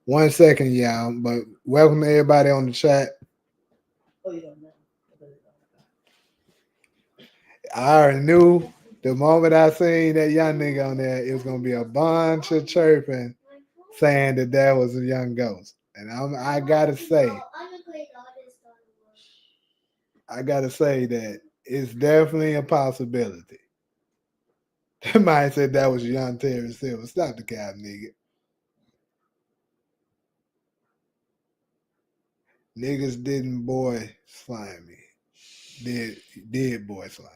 1 second, y'all. But welcome everybody on the chat. I already knew the moment I seen that young nigga on there, it was gonna be a bunch of chirping saying that that was a young ghost. And I gotta say that it's definitely a possibility. That might said that was young Terry Silver. Stop the cap, nigga. Niggas didn't boy slimy. Did did boy slimy.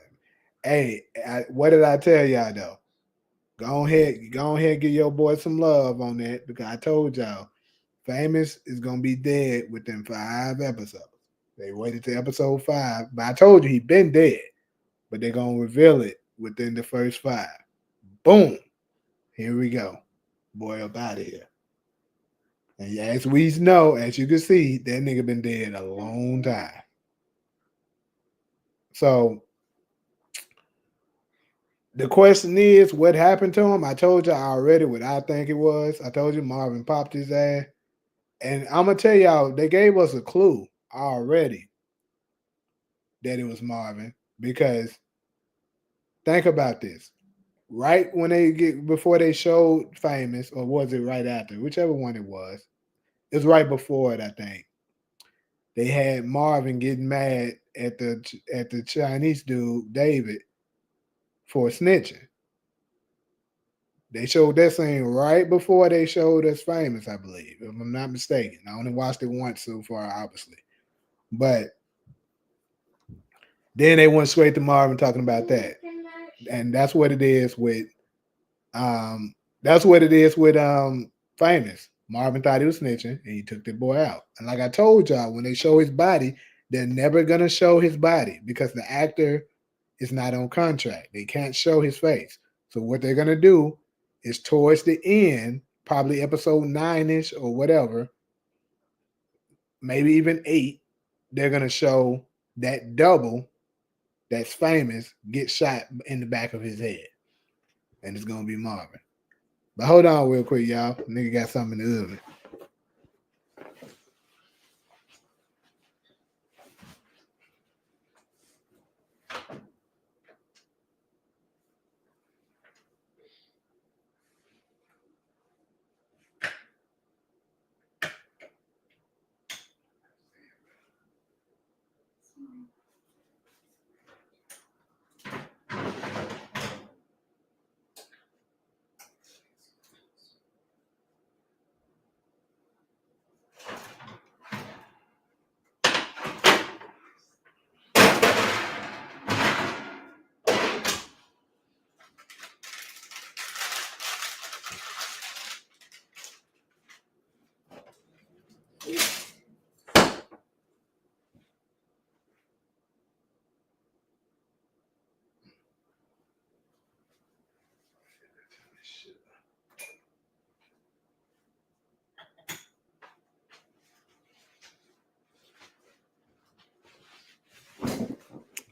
Hey, what did I tell y'all though? Go ahead, give your boy some love on that because I told y'all, Famous is gonna be dead within 5 episodes. They waited to episode 5, but I told you he been dead, but they're gonna reveal it within the first 5. Boom, here we go, boy up out of here. And as we know, as you can see, that nigga been dead a long time. So the question is, what happened to him? I told you already what I think it was. I told you Marvin popped his ass. And I'm gonna tell y'all, they gave us a clue already that it was Marvin because think about this. Right when they get before they showed Famous, or was it right after? Whichever one it was right before it, I think. They had Marvin getting mad at the Chinese dude David for snitching. They showed that scene right before they showed us Famous, I believe, if I'm not mistaken. I only watched it once so far, obviously. But then they went straight to Marvin talking about that. And um that's what it is with Famous. Marvin thought he was snitching and he took the boy out. And like I told y'all, when they show his body, they're never gonna show his body because the actor is not on contract. They can't show his face. So what they're gonna do is towards the end, probably episode 9-ish or whatever, maybe even 8, they're gonna show that double that's Famous get shot in the back of his head. And it's gonna be Marvin. But hold on real quick, y'all. Nigga got something in the oven.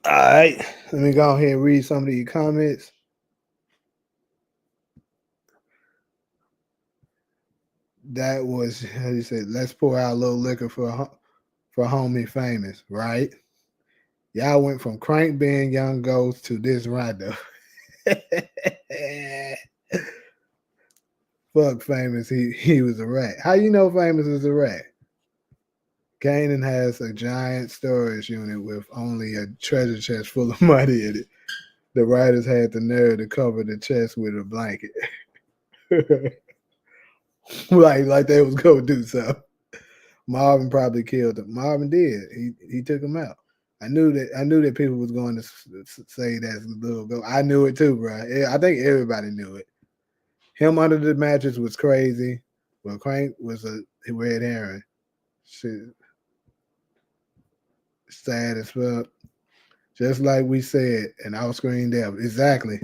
All right. Let me go ahead and read some of these comments. That was, how you say, let's pour out a little liquor for homie Famous, right? Y'all went from Crank being Young Ghost to this right though. Fuck Famous, he was a rat. How you know Famous is a rat? Kanan has a giant storage unit with only a treasure chest full of money in it. The writers had the nerve to cover the chest with a blanket. like they was gonna do something. Marvin probably killed him. Marvin did. He took him out. I knew that people was going to say that's a little go. I knew it too, bro. I think everybody knew it. Him under the mattress was crazy. Well, Crank was a red herring. Shit, sad as fuck. Just like we said, an out-screen devil. Exactly.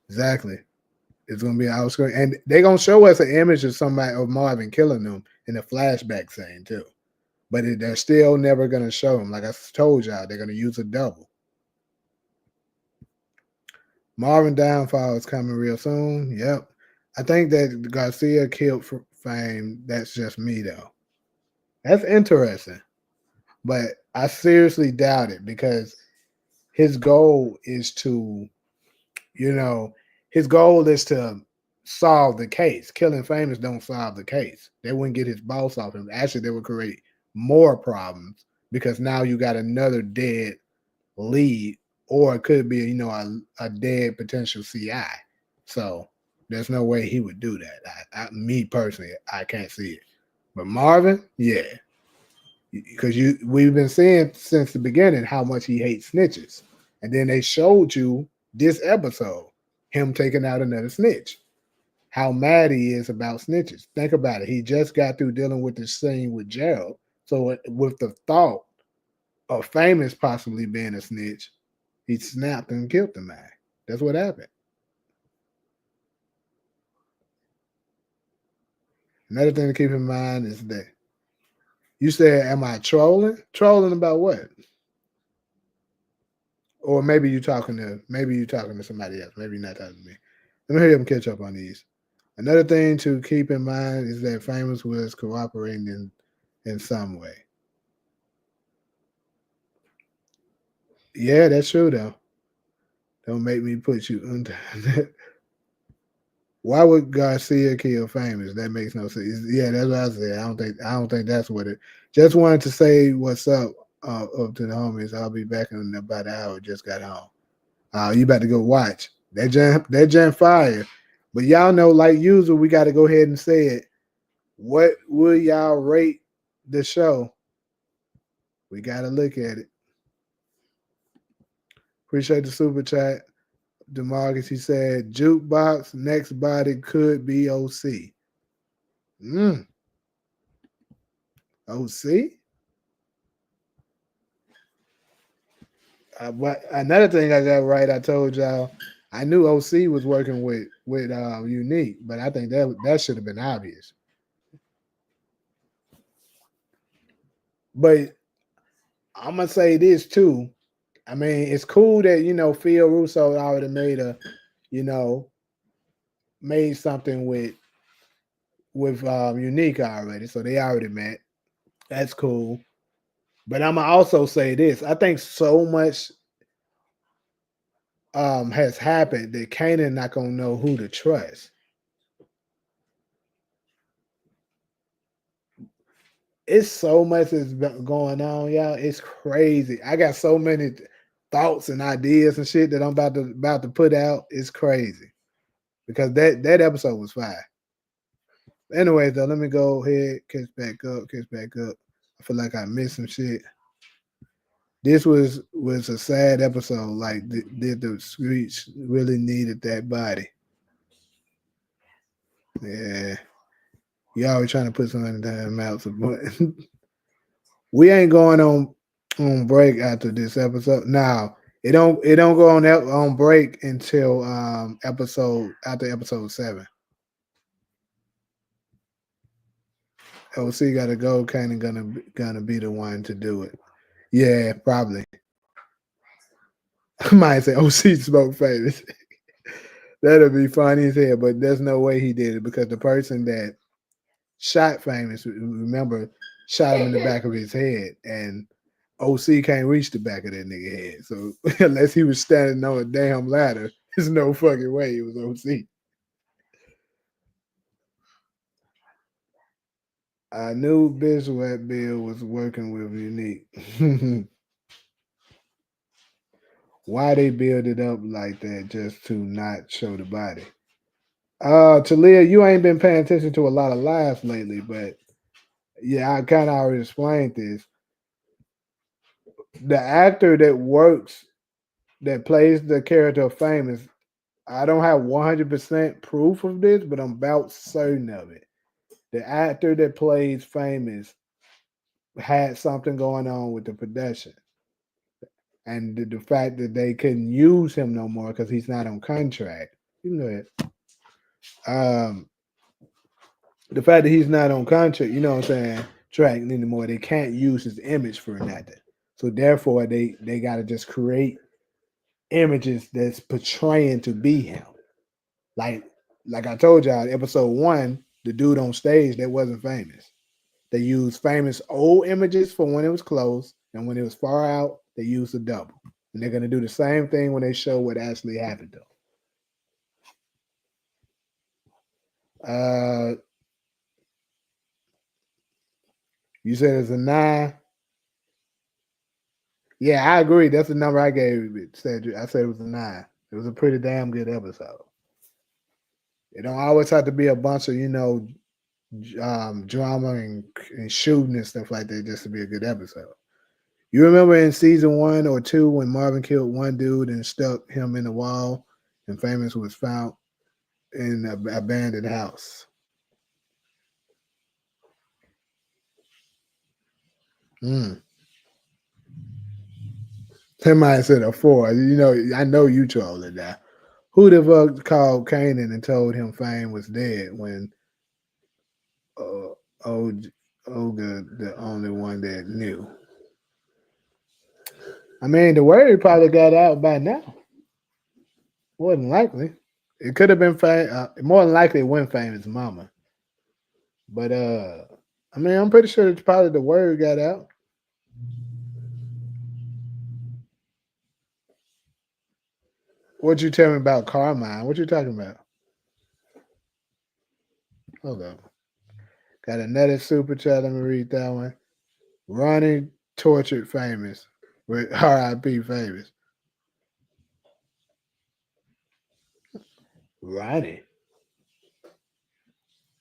It's gonna be an out-screen, and they're gonna show us an image of somebody of Marvin killing them in a flashback scene too. But they're still never gonna show him. Like I told y'all, they're gonna use a double. Marvin downfall is coming real soon. Yep. I think that Garcia killed for fame. That's just me though. That's interesting, but I seriously doubt it because his goal is to, you know, his goal is to solve the case. Killing famous don't solve the case. They wouldn't get his boss off him. Actually, they would create more problems because now you got another dead lead, or it could be, a dead potential CI. So there's no way he would do that. Me personally, I can't see it. But Marvin, yeah, because we've been seeing since the beginning how much he hates snitches, and then they showed you this episode him taking out another snitch. How mad he is about snitches. Think about it. He just got through dealing with the scene with Gerald. So with the thought of Famous possibly being a snitch, he snapped and killed the man. That's what happened. Another thing to keep in mind is that you said, "Am I trolling? Trolling about what?" Or maybe you talking to somebody else. Maybe you're not talking to me. Let me hurry up and catch up on these. Another thing to keep in mind is that Famous was cooperating in some way. Yeah, that's true though. Don't make me put you under. Why would Garcia kill Famous? That makes no sense. Yeah, that's what I said. I don't think that's what it. Just wanted to say what's up to the homies. I'll be back in about an hour. Just got home. You about to go watch that Gen Fire. But y'all know, like usual, we got to go ahead and say it. What will y'all rate the show? We got to look at it. Appreciate the super chat. DeMarcus, he said, jukebox, next body could be OC. OC? But another thing I got right, I told y'all, I knew OC was working with Unique, but I think that should have been obvious. But I'm gonna say this too. I mean, it's cool that Phil Russo already you know, made something with Unique already, so they already met. That's cool. But I'm gonna also say this: I think so much has happened that Kanan not gonna know who to trust. It's so much that's going on, y'all. It's crazy. I got so many thoughts and ideas and shit that I'm about to put out. It's crazy because that episode was fire. Anyway, though, let me go ahead, catch back up. I feel like I missed some shit. This was a sad episode. Like, did the streets really needed that body? Yeah, you always trying to put something in their mouths, but we ain't going on break after this episode. Now it don't go on break until episode 7. OC got to go. Kanan gonna be the one to do it. Yeah, probably. I might say OC smoke Famous. That'll be funny as hell, but there's no way he did it because the person that shot Famous, remember, shot him in the back of his head, and OC can't reach the back of that nigga head. So unless he was standing on a damn ladder, there's no fucking way it was OC. I knew Biswat Bill was working with Unique. Why they build it up like that just to not show the body? Talia, you ain't been paying attention to a lot of lives lately, but yeah, I kind of already explained this. The actor that plays the character of Famous, I don't have 100% proof of this, but I'm about certain of it. The actor that plays Famous had something going on with the production. And the fact that they couldn't use him no more because he's not on contract. You can go ahead. The fact that he's not on contract, you know what I'm saying, track anymore, they can't use his image for nothing. So therefore they gotta just create images that's portraying to be him. Like Like I told y'all, episode 1, the dude on stage that wasn't famous. They used famous old images for when it was close, and when it was far out, they used a double. And they're gonna do the same thing when they show what actually happened though. You said it's a 9. Yeah, I agree. That's the number I gave it, Cedric. I said it was a 9. It was a pretty damn good episode. It don't always have to be a bunch of, drama and shooting and stuff like that just to be a good episode. You remember in season 1 or 2 when Marvin killed one dude and stuck him in the wall and Famous was found in an abandoned house? Somebody said a 4. I know you trolling that. Who the fuck called Kanan and told him Fame was dead when Olga the only one that knew? I mean, the word probably got out by now. More than likely. It could have been more than likely it wasn't Famous mama. But I mean, I'm pretty sure it's probably the word got out. What you tell me about Carmine? What you talking about? Hold on. Got another super chat. Let me read that one. Ronnie tortured Famous with R.I.P. Famous. Ronnie?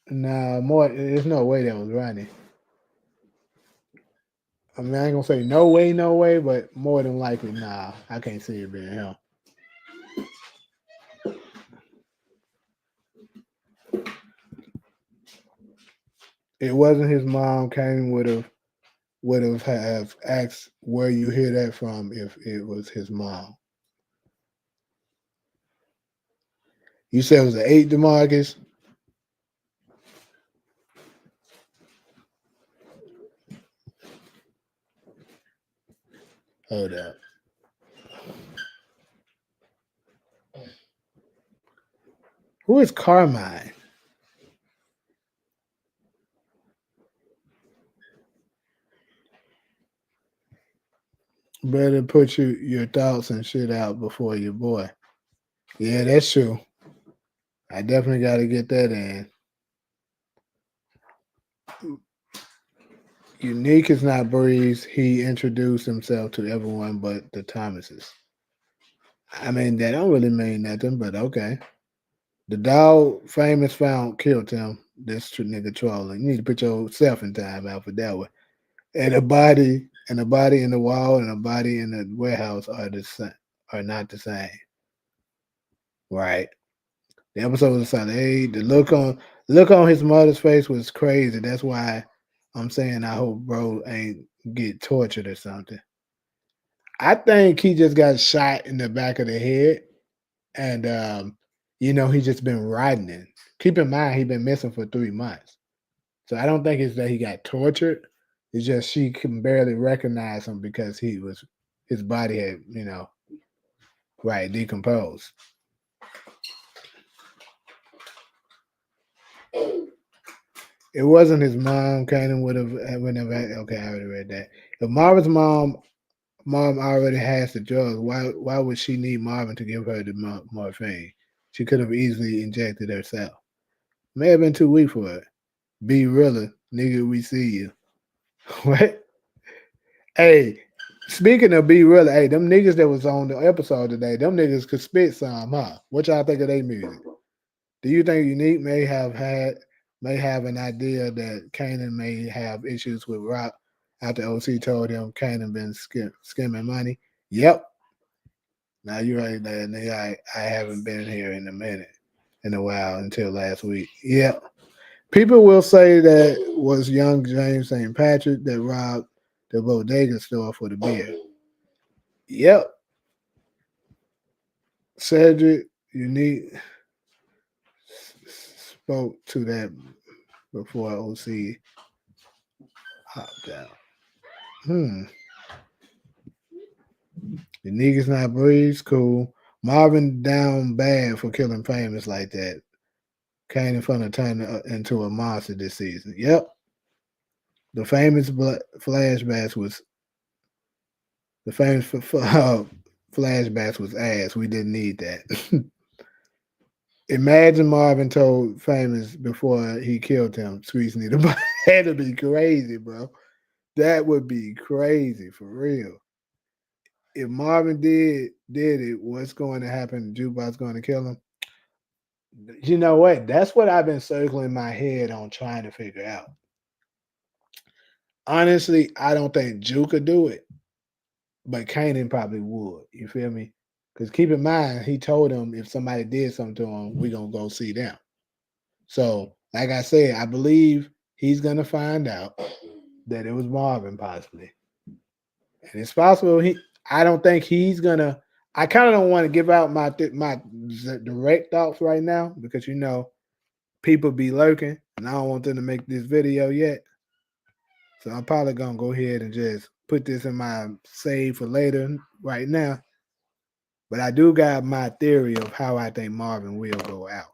Nah, more. There's no way that was Ronnie. I mean, I ain't gonna say no way, but more than likely, nah. I can't see it being him. It wasn't his mom. Kane would have asked where you hear that from if it was his mom. You said it was an 8, DeMarcus? Hold up. Who is Carmine? Better put your thoughts and shit out before your boy. Yeah, that's true. I definitely got to get that in. Unique is not Breeze. He introduced himself to everyone but the Thomases. I mean, that don't really mean nothing, but okay. The dog Famous found killed him. This nigga trolling. You need to put yourself in time out for that one. And a body in the wall and a body in the warehouse are not the same. Right. The episode was solid. Hey, the look on his mother's face was crazy. That's why I'm saying I hope bro ain't get tortured or something. I think he just got shot in the back of the head, and he just been riding it. Keep in mind he been missing for 3 months, so I don't think it's that he got tortured. It's just she can barely recognize him because his body had decomposed. It wasn't his mom. Kanan would have. Okay, I already read that. If Marvin's mom already has the drugs, why would she need Marvin to give her the morphine? She could have easily injected herself. May have been too weak for it. Be realer, nigga. We see you. What? Hey, speaking of be realer, hey, them niggas that was on the episode today, them niggas could spit some, huh? What y'all think of their music? Do you think Unique may have an idea that Kanan may have issues with Rock after OC told him Kanan been skimming money? Yep. Now you're right there, nigga. I haven't been here in a while until last week. Yep. People will say that was young James St. Patrick that robbed the bodega store for the beer. Yep. Cedric Unique spoke to that before OC hopped out. The niggas not Breeze, cool. Marvin down bad for killing Famous like that. Kanan finna turn into a monster this season. Yep. The famous flashbacks was flashbacks was ass. We didn't need that. Imagine Marvin told Famous before he killed him, Squeeze need a body. That'd be crazy, bro. That would be crazy for real. If Marvin did it, what's going to happen? Jukebox going to kill him? You know what? That's what I've been circling my head on trying to figure out. Honestly, I don't think Juke could do it, but Kanan probably would. You feel me? Because keep in mind, he told him if somebody did something to him, we're going to go see them. So, like I said, I believe he's going to find out that it was Marvin possibly. And it's possible I don't think he's going to. I kind of don't want to give out my direct thoughts right now because, people be lurking and I don't want them to make this video yet. So I'm probably going to go ahead and just put this in my save for later right now. But I do got my theory of how I think Marvin will go out.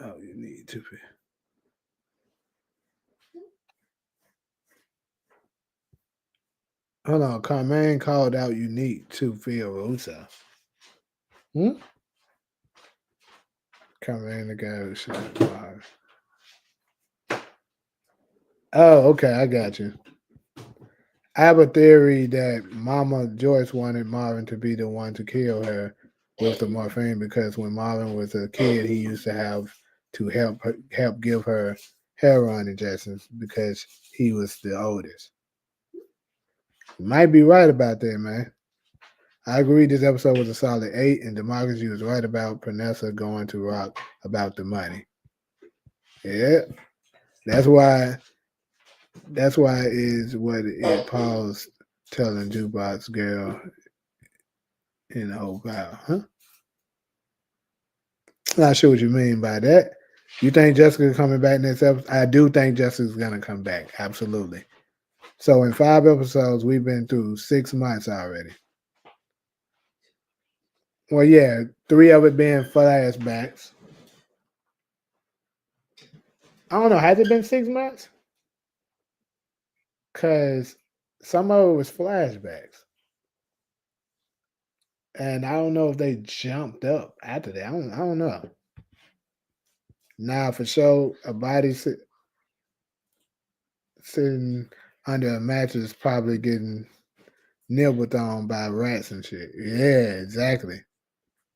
Oh, you need to be. Hold on, Kanan called out Unique to Phil Russo. Kanan the guy who shot Marvin. Oh, okay, I got you. I have a theory that Mama Joyce wanted Marvin to be the one to kill her with the morphine because when Marvin was a kid, he used to have to help give her heroin injections because he was the oldest. You might be right about that, man. I agree this episode was a solid 8, and Democracy was right about Panessa going to Rock about the money. Yeah. That's why is what it paused telling Jukebox Girl in the whole crowd, huh? Not sure what you mean by that. You think Jessica coming back next episode? I do think Jessica's gonna come back. Absolutely. So in 5 episodes, we've been through 6 months already. Well, yeah, 3 of it being flashbacks. I don't know. Has it been 6 months? Because some of it was flashbacks. And I don't know if they jumped up after that. I don't know. Now, for sure, a body sitting under a mattress probably getting nibbled on by rats and shit. Yeah, exactly.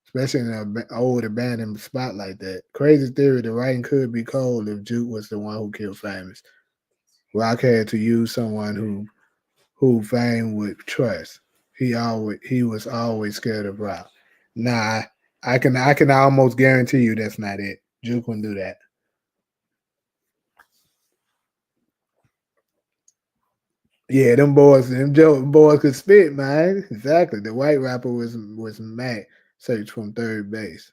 Especially in an old abandoned spot like that. Crazy theory, the writing could be cold if Juke was the one who killed Famous. Rock had to use someone who Fame would trust. He was always scared of Rock. Nah, I can almost guarantee you that's not it. Juke wouldn't do that. Yeah, them boys could spit, man. Exactly. The white rapper was Mac search from third base.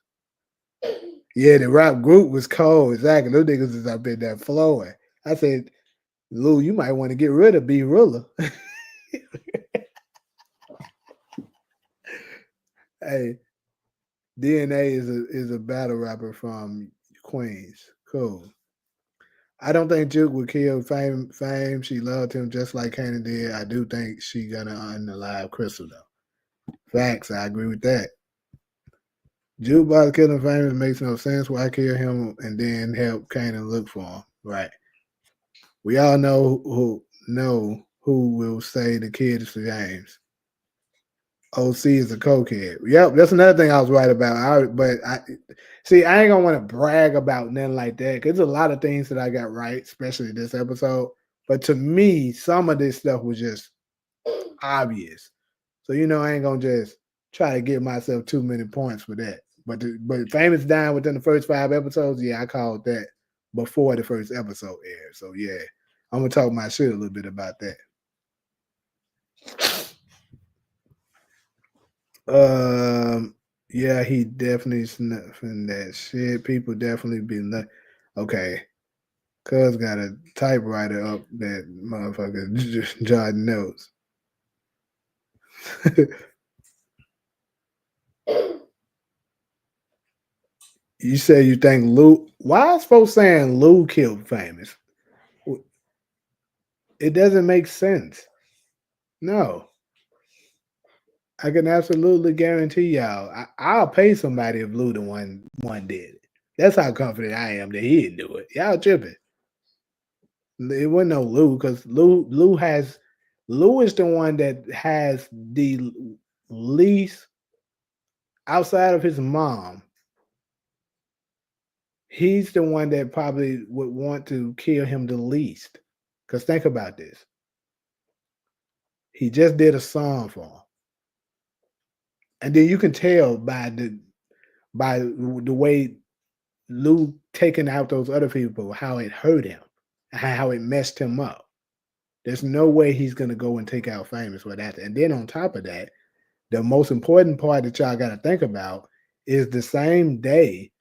Yeah, the rap group was cold. Exactly. Those niggas is up in there flowing. I said, Lou, you might want to get rid of B Ruler. Hey, DNA is a battle rapper from Queens. Cool. I don't think Juke would kill Fame. She loved him just like Kanan did. I do think she gonna unalive Crystal though. Facts. I agree with that. Jukebox killing Famous makes no sense. Why kill him and then help Kanan look for him? Right. We all know who will say the kid is for James. OC is a cokehead. Yep, that's another thing I was right about. I ain't gonna want to brag about nothing like that because there's a lot of things that I got right, especially this episode. But to me, some of this stuff was just obvious. So I ain't gonna just try to give myself too many points for that. But Famous dying within the first 5 episodes, yeah, I called that before the first episode aired. So yeah, I'm gonna talk my shit a little bit about that. Yeah, he definitely snuffing that shit. People definitely be okay. Cuz got a typewriter up that motherfucker jotting notes. You say you think Lou? Why is folks saying Lou killed Famous? It doesn't make sense. No, I can absolutely guarantee y'all. I'll pay somebody if Lou the one did it. That's how confident I am that he didn't do it. Y'all tripping. It wasn't no Lou because Lou is the one that has the least outside of his mom. He's the one that probably would want to kill him the least. Because think about this. He just did a song for him. And then you can tell by the way Lou taking out those other people, how it hurt him, how it messed him up. There's no way he's gonna go and take out Famous with that. And then on top of that, the most important part that y'all gotta think about is the same day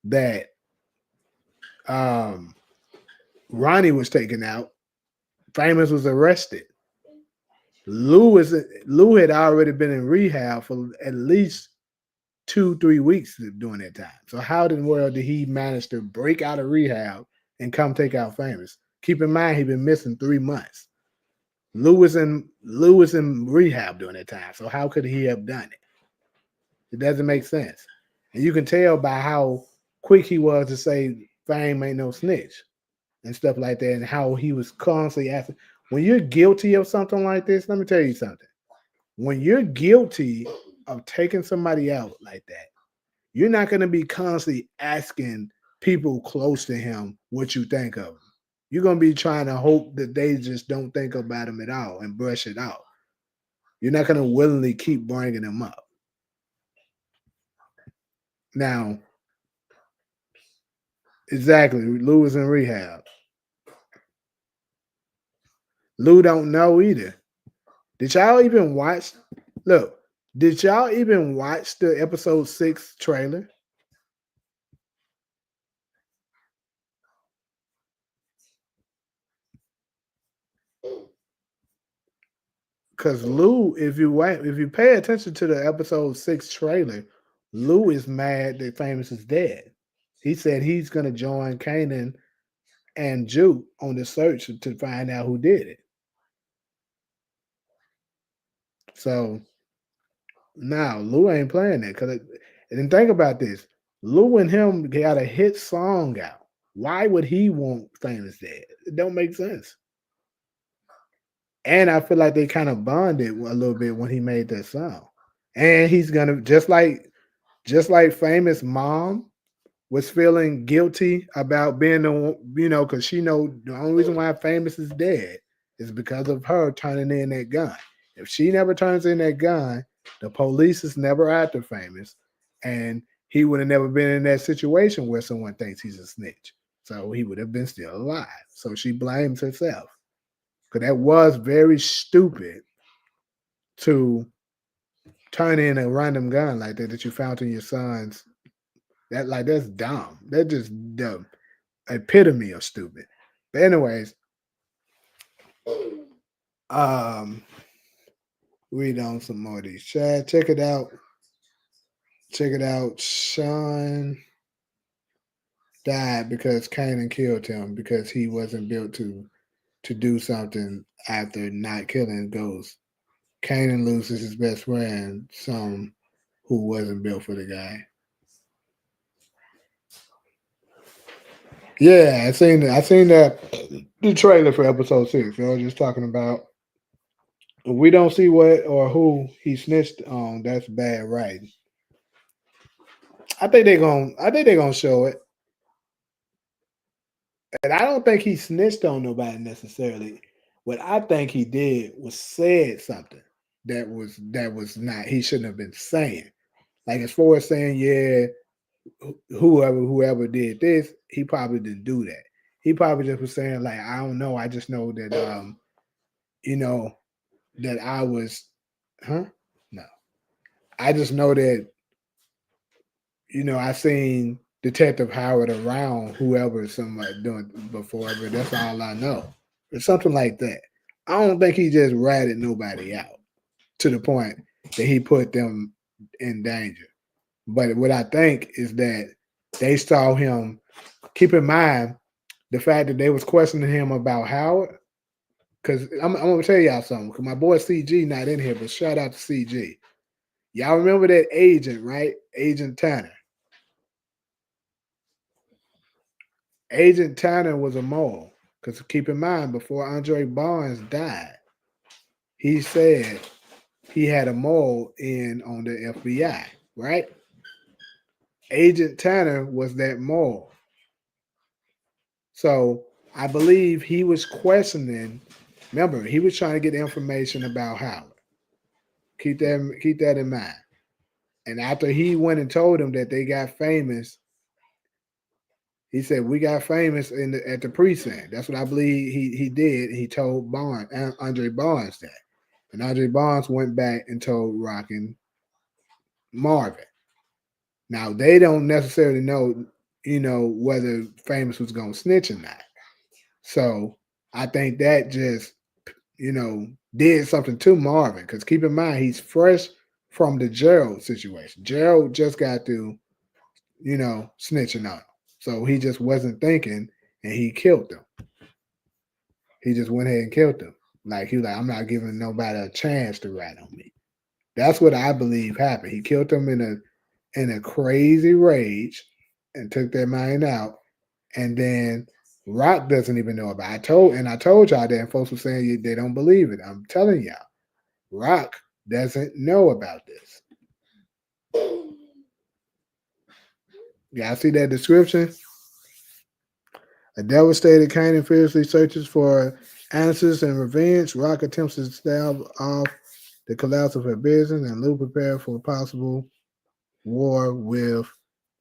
that Ronnie was taken out, Famous was arrested. Lou had already been in rehab for at least 2-3 weeks during that time. So how in the world did he manage to break out of rehab and come take out Famous? Keep in mind he'd been missing 3 months. Lou was in rehab during that time. So how could he have done it? It doesn't make sense. And you can tell by how quick he was to say Fame ain't no snitch and stuff like that, and how he was constantly asking. When you're guilty of something like this, let me tell you something. When you're guilty of taking somebody out like that, you're not going to be constantly asking people close to him what you think of him. You're going to be trying to hope that they just don't think about him at all and brush it out. You're not going to willingly keep bringing him up. Now, exactly, Lou was in rehab. Lou don't know either. Did y'all even watch? Look, did y'all even watch the episode 6 trailer? Because Lou, if you pay attention to the episode 6 trailer, Lou is mad that Famous is dead. He said he's gonna join Kanan and Juke on the search to find out who did it. So now Lou ain't playing that because. And then think about this: Lou and him got a hit song out. Why would he want Famous dead? It don't make sense. And I feel like they kind of bonded a little bit when he made that song. And he's gonna just like Famous mom was feeling guilty about being the because she know the only reason why Famous is dead is because of her turning in that gun. If she never turns in that gun, the police is never after Famous, and he would have never been in that situation where someone thinks he's a snitch. So he would have been still alive. So she blames herself. Because that was very stupid to turn in a random gun like that you found in your son's. That's dumb. That's just the epitome of stupid. But anyways, read on some more of these chat. Check it out. Check it out. Sean died because Kanan killed him because he wasn't built to do something after not killing Ghost. Kanan loses his best friend, some who wasn't built for the guy. Yeah, I seen that the trailer for episode 6. I was just talking about if we don't see what or who he snitched on, that's bad writing. I think they're gonna show it. And I don't think he snitched on nobody necessarily. What I think he did was said something. that was not, he shouldn't have been saying. Like as far as saying, yeah, whoever did this, he probably didn't do that. He probably just was saying, like, I don't know. I just know that you know, that I was no. I just know that, I seen Detective Howard around whoever somebody doing before, but that's all I know. Or something like that. I don't think he just ratted nobody out to the point that he put them in danger. But what I think is that they saw him. Keep in mind the fact that they was questioning him about Howard. Because I'm gonna tell y'all something. Because my boy CG not in here, but shout out to CG. Y'all remember that agent, right? Agent Tanner. Agent Tanner was a mole. Because keep in mind, before Andre Barnes died, he said he had a mole in on the FBI, right? Agent Tanner was that mole. So I believe he was questioning. Remember, he was trying to get information about Howard. Keep that in mind. And after he went and told him that they got famous, he said, "We got famous at the precinct." That's what I believe he did. He told Andre Barnes that, and Andre Barnes went back and told Rock and Marvin. Now they don't necessarily know, whether Famous was gonna snitch or not. So I think that just, did something to Marvin. Because keep in mind, he's fresh from the Gerald situation. Gerald just got through, snitching on him. So he just wasn't thinking, and he killed them. He just went ahead and killed them. Like he was like, I'm not giving nobody a chance to rat on me. That's what I believe happened. He killed them in a crazy rage and took their mind out. And then Rock doesn't even know about it. I told y'all that, and folks were saying they don't believe it. I'm telling y'all, Rock doesn't know about this. Y'all see that description? A devastated Kanan fiercely searches for answers and revenge. Rock attempts to stave off the collapse of her business, and Lou prepare for a possible war with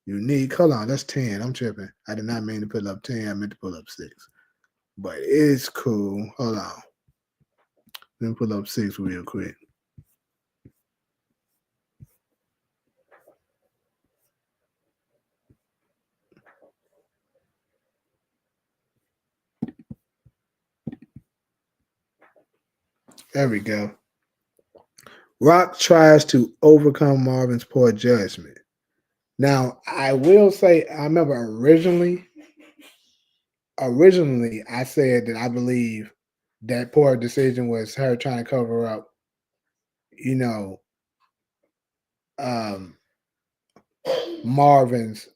Unique. Hold on, that's 10. I'm tripping. I did not mean to pull up 10. I meant to pull up 6. But it's cool. Hold on. Let me pull up 6 real quick. There we go. Rock tries to overcome Marvin's poor judgment. Now, I will say, I remember originally I said that I believe that poor decision was her trying to cover up, you know, um, Marvin's,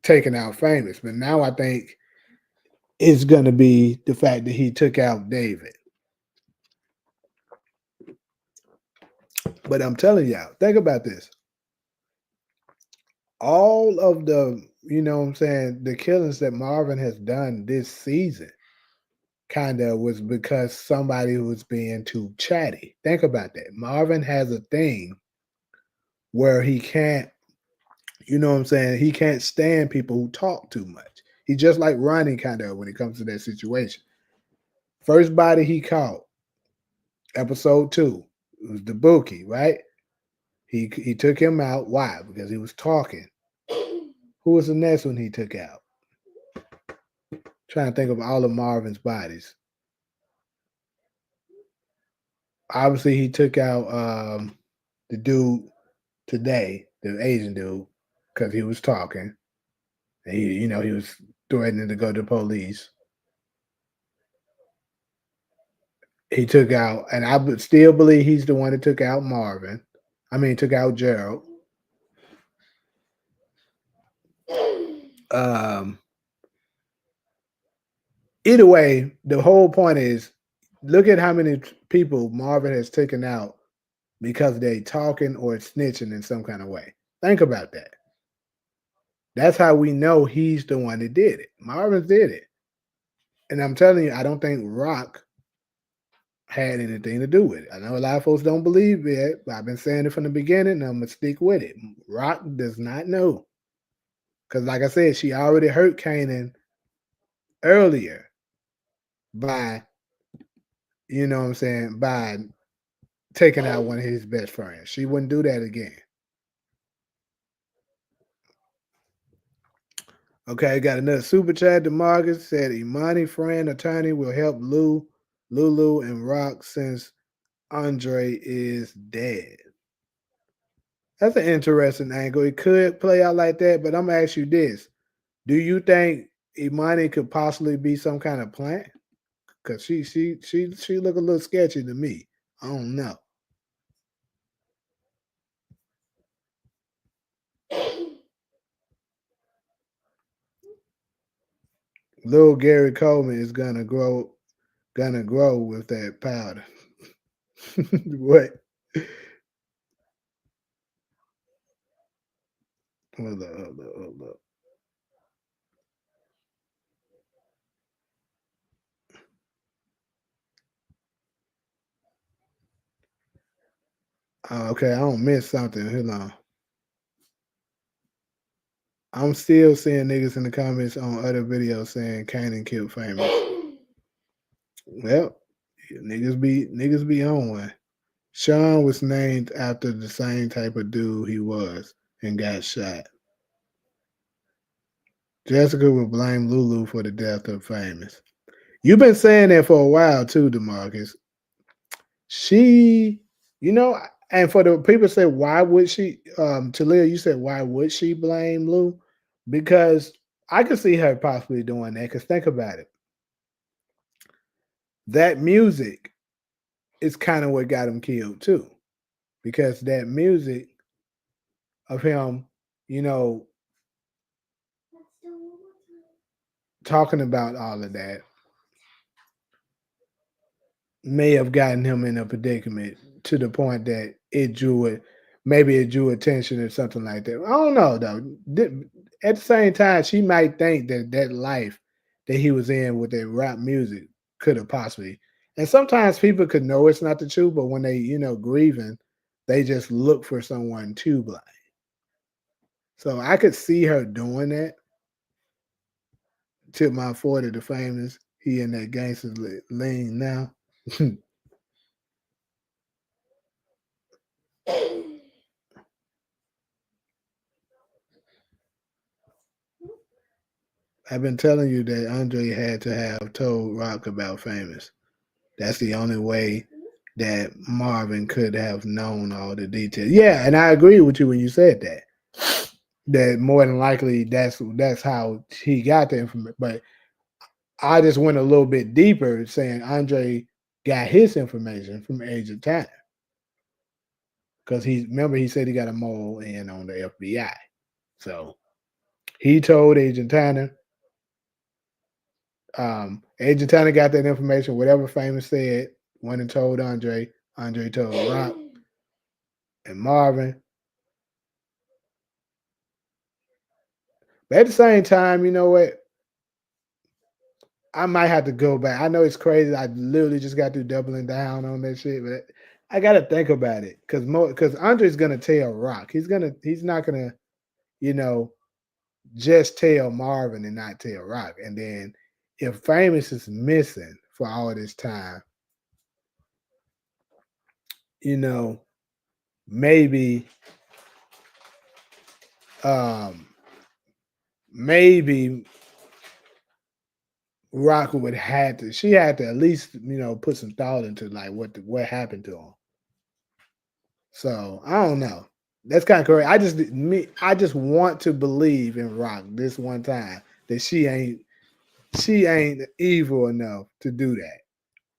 taking out Famous. But now I think it's going to be the fact that he took out David. But I'm telling y'all, think about this. All of the, the killings that Marvin has done this season kind of was because somebody was being too chatty. Think about that. Marvin has a thing where he can't, he can't stand people who talk too much. He just like Ronnie kind of when it comes to that situation. First body he caught, episode 2, it was the Bookie, right? He took him out. Why? Because he was talking. Who was the next one he took out? Trying to think of all of Marvin's bodies. Obviously, he took out the dude today, the Asian dude, because he was talking. And he was threatening to go to the police. He took out, and I would still believe he's the one that took out Marvin. I mean, took out Gerald. Either way, the whole point is, look at how many people Marvin has taken out because they talking or snitching in some kind of way. Think about that. That's how we know he's the one that did it. Marvin did it. And I'm telling you, I don't think Rock had anything to do with it. I know a lot of folks don't believe it, but I've been saying it from the beginning, and I'm gonna stick with it. Rock does not know. Because like I said, she already hurt Kanan earlier by, you know what I'm saying, by taking out one of his best friends. She wouldn't do that again. Okay, got another super chat. DeMarcus said Imani friend attorney will help Lulu, and Rock since Andre is dead. That's an interesting angle. It could play out like that, but I'm gonna ask you this: do you think Imani could possibly be some kind of plant? Because she look a little sketchy to me. I don't know. Little Gary Coleman is gonna grow with that powder. What? Hold up. Okay, I don't miss something. Hold on. I'm still seeing niggas in the comments on other videos saying Kanan killed famous. Well, niggas be on one. Sean was named after the same type of dude he was and got shot. Jessica would blame Lulu for the death of famous. You've been saying that for a while too, DeMarcus. She, and for the people say, why would she? Talia, you said, why would she blame Lou? Because I could see her possibly doing that. Because think about it, that music is kind of what got him killed too. Because that music of him, you know, talking about all of that may have gotten him in a predicament to the point that maybe it drew attention or something like that. I don't know though. At the same time, she might think that that life that he was in with that rap music could have possibly. And sometimes people could know it's not the truth, but when they, grieving, they just look for someone to blame. So I could see her doing that. Tip my 40 the famous. He in that gangster lean now. I've been telling you that Andre had to have told Rock about famous. That's the only way that Marvin could have known all the details. Yeah, and I agree with you when you said that. That more than likely that's how he got the information. But I just went a little bit deeper, saying Andre got his information from Agent Tanner because he said he got a mole in on the FBI. So he told Agent Tanner. Agent Tanner got that information. Whatever famous said, went and told Andre. Andre told Rock and Marvin. But at the same time, you know what? I might have to go back. I know it's crazy. I literally just got through doubling down on that shit, but I got to think about it because Andre's gonna tell Rock. He's not gonna, you know, just tell Marvin and not tell Rock. And then if Famous is missing for all this time, you know, maybe um maybe Rock would had to she had to at least, put some thought into like what happened to him. So I don't know. That's kind of correct. I just want to believe in Rock this one time that she ain't evil enough to do that.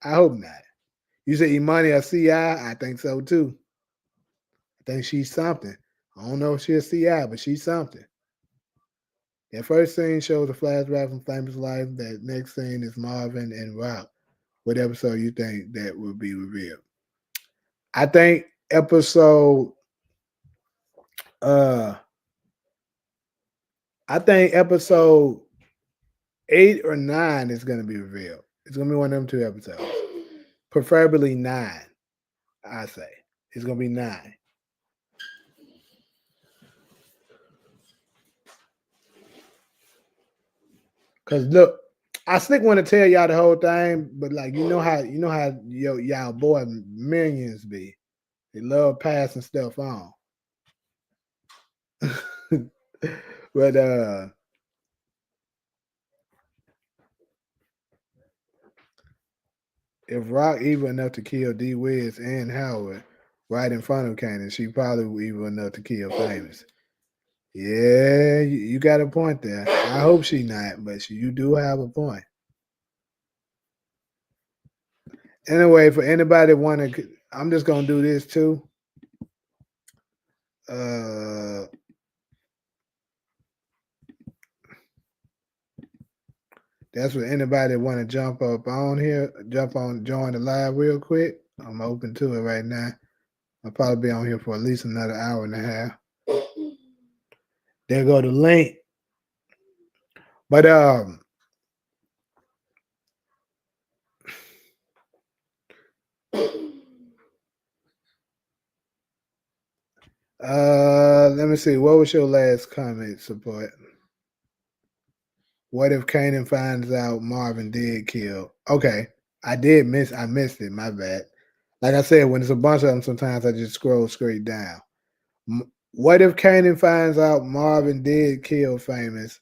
I hope not. You say Imani a CI? I think so too. I think she's something. I don't know if she's a CI, but she's something. That first scene shows a flashback from Famous Life. That next scene is Marvin and Rock. What episode you think that will be revealed? I think episode uh I think episode 8 or 9 is gonna be revealed. It's gonna be one of them two episodes. Preferably 9. I say it's gonna be 9. Cause look, I slick want to tell y'all the whole thing, but like you know how y'all boy minions be. They love passing stuff on. But if Rock evil enough to kill D Wiz and Howard right in front of Kanan, she probably evil enough to kill Famous. Yeah, you got a point there. I hope she not, but you do have a point. Anyway, for anybody that want to, I'm just gonna do this too. Uh, that's what anybody that want to jump up on here, join the live real quick. I'm open to it right now. I'll probably be on here for at least another hour and a half. There go the link. But let me see. What was your last comment, support? What if Kanan finds out Marvin did kill? Okay, I missed it. My bad. Like I said, when it's a bunch of them, sometimes I just scroll straight down. What if Kanan finds out Marvin did kill Famous,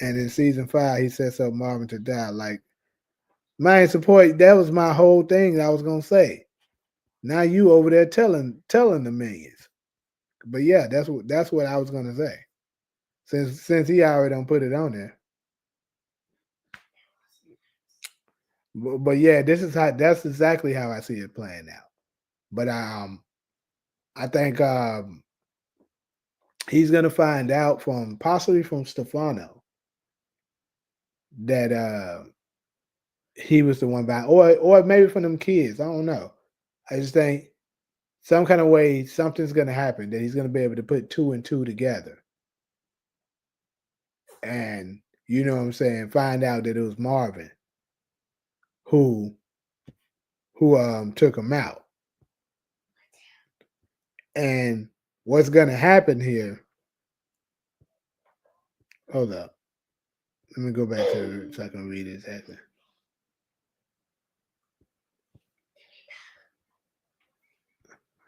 and in season 5 he sets up Marvin to die? Like, my support. That was my whole thing that I was gonna say. Now you over there telling the millions. But yeah, that's what I was gonna say. Since he already don't put it on there. But yeah, that's exactly how I see it playing out. But I think he's gonna find out possibly from Stefano that he was the one by, or maybe from them kids. I don't know. I just think some kind of way something's gonna happen that he's gonna be able to put 2 and 2 together, and you know what I'm saying, find out that it was Marvin who took him out. And what's gonna happen here? Hold up. Let me go back to it so I can read it exactly.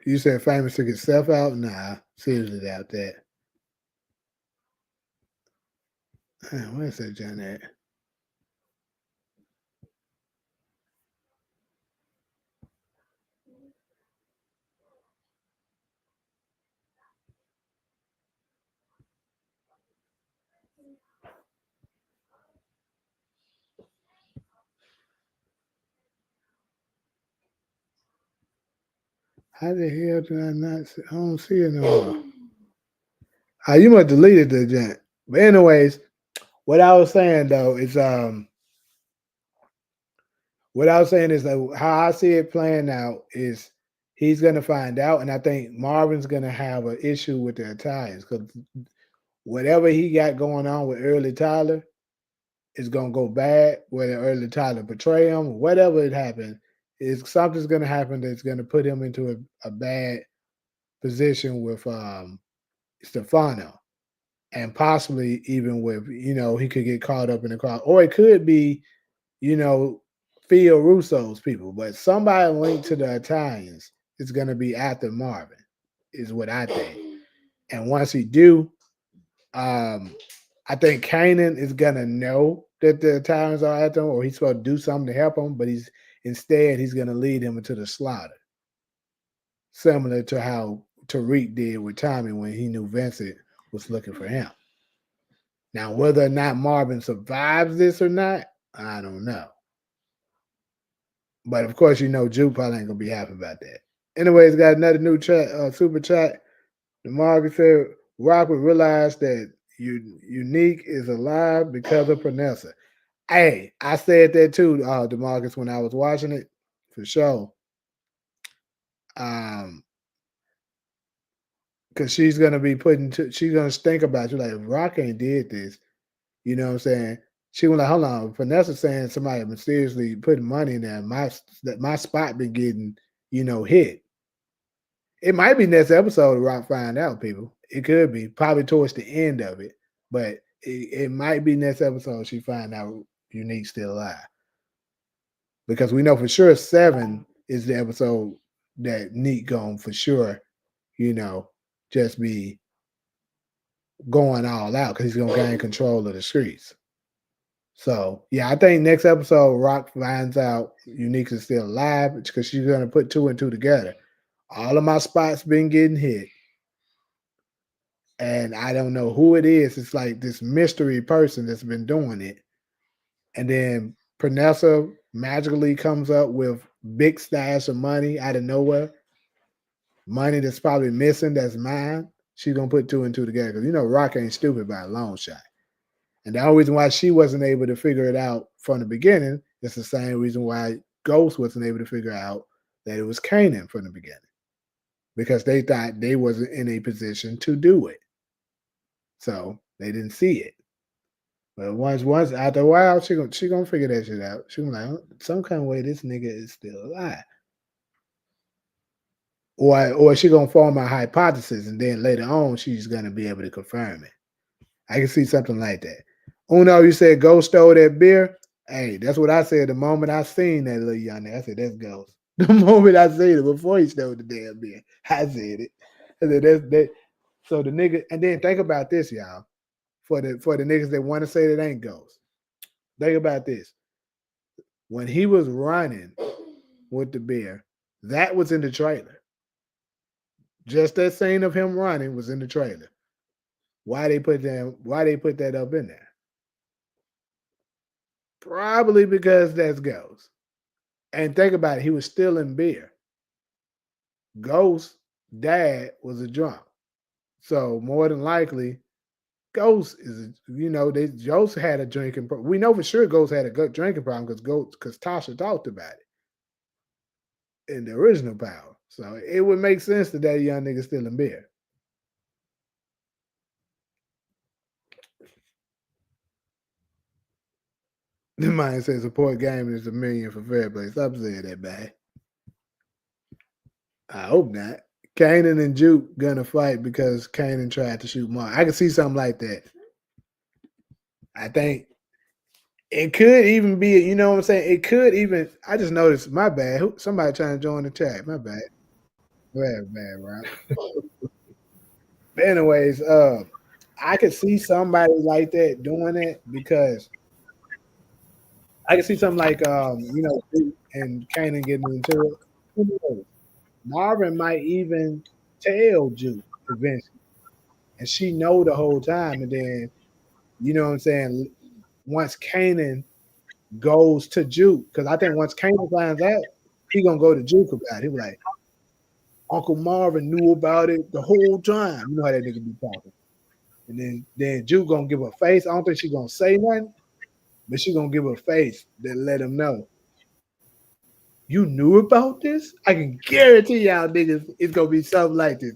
You said Famous took himself out? Nah, seriously doubt that. Where's that John at? How the hell did I not see? I don't see it no more. You must have deleted the John. But anyways, what I was saying though is what I was saying is that how I see it playing out is he's gonna find out, and I think Marvin's gonna have an issue with the Italians because whatever he got going on with Early Tyler is gonna go bad. Whether Early Tyler betray him, whatever it happened, is something's gonna happen that's gonna put him into a bad position with Stefano, and possibly even with he could get caught up in the crowd, or it could be you know Phil Russo's people, but somebody linked to the Italians is gonna be after Marvin, is what I think. And once he do, I think Kanan is gonna know that the Italians are after him, or he's supposed to do something to help him, but he's gonna lead him into the slaughter, similar to how Tariq did with Tommy when he knew Vincent was looking for him. Now, whether or not Marvin survives this or not, I don't know. But of course, Juke probably ain't gonna be happy about that. Anyways, got another new chat, super chat. The Marvin said Rock would realize that Unique is alive because of Panessa. Hey, I said that too, DeMarcus, when I was watching it, for sure. Because she's gonna be she's gonna think about you like if Rock ain't did this, you know what I'm saying? She was like, hold on, Vanessa saying somebody mysteriously putting money in there. My spot been getting, hit. It might be next episode Rock find out, people. It could be probably towards the end of it, but it might be next episode she find out Unique's still alive. Because we know for sure 7 is the episode that Neat gonna for sure, just be going all out because he's gonna gain control of the streets. So yeah, I think next episode Rock finds out Unique is still alive because she's gonna put 2 and 2 together. All of my spots been getting hit, and I don't know who it is. It's like this mystery person that's been doing it, and then Pernessa magically comes up with big stash of money out of nowhere, money that's probably missing that's mine. She's gonna put 2 and 2 together because Rock ain't stupid by a long shot. And the only reason why she wasn't able to figure it out from the beginning is the same reason why Ghost wasn't able to figure out that it was Kanan from the beginning. Because they thought they wasn't in a position to do it. So they didn't see it. But once after a while, she gonna figure that shit out. She gonna like, some kind of way this nigga is still alive. Or she gonna form a hypothesis and then later on she's gonna be able to confirm it. I can see something like that. Uno, you said Ghost stole that beer. Hey, that's what I said the moment I seen that little young nigga. I said, that's Ghost. The moment I seen it before he stole the damn beer. I said it. I said that's that. So the nigga, and then think about this, y'all. For the niggas that want to say that ain't Ghost. Think about this. When he was running with the beer, that was in the trailer. Just that scene of him running was in the trailer. Why they put that up in there? Probably because that's Ghost. And think about it, he was stealing beer. Ghost's dad was a drunk. So more than likely, Ghost is, Ghost had a drinking problem. We know for sure Ghost had a good drinking problem because Tasha talked about it in the original Power. So it would make sense that young nigga stealing beer. The mind says support gaming is $1 million for fair play. Stop saying that, man. I hope not. Kanan and Juke gonna fight because Kanan tried to shoot Mark. I can see something like that. I think it could even be, you know what I'm saying? It could even, I just noticed, my bad. Somebody trying to join the chat. My bad. Bad, Rob. But anyways, I could see somebody like that doing it because I can see something like and Kanan getting into it. Marvin might even tell Juke eventually. And she know the whole time. And then, you know what I'm saying, once Kanan goes to Juke, because I think once Kanan finds out, he gonna go to Juke about it. He be like, Uncle Marvin knew about it the whole time. You know how that nigga be talking. And then Juke gonna give a face. I don't think she gonna say nothing, but she gonna give a face that let him know. You knew about this? I can guarantee y'all niggas it's gonna be something like this.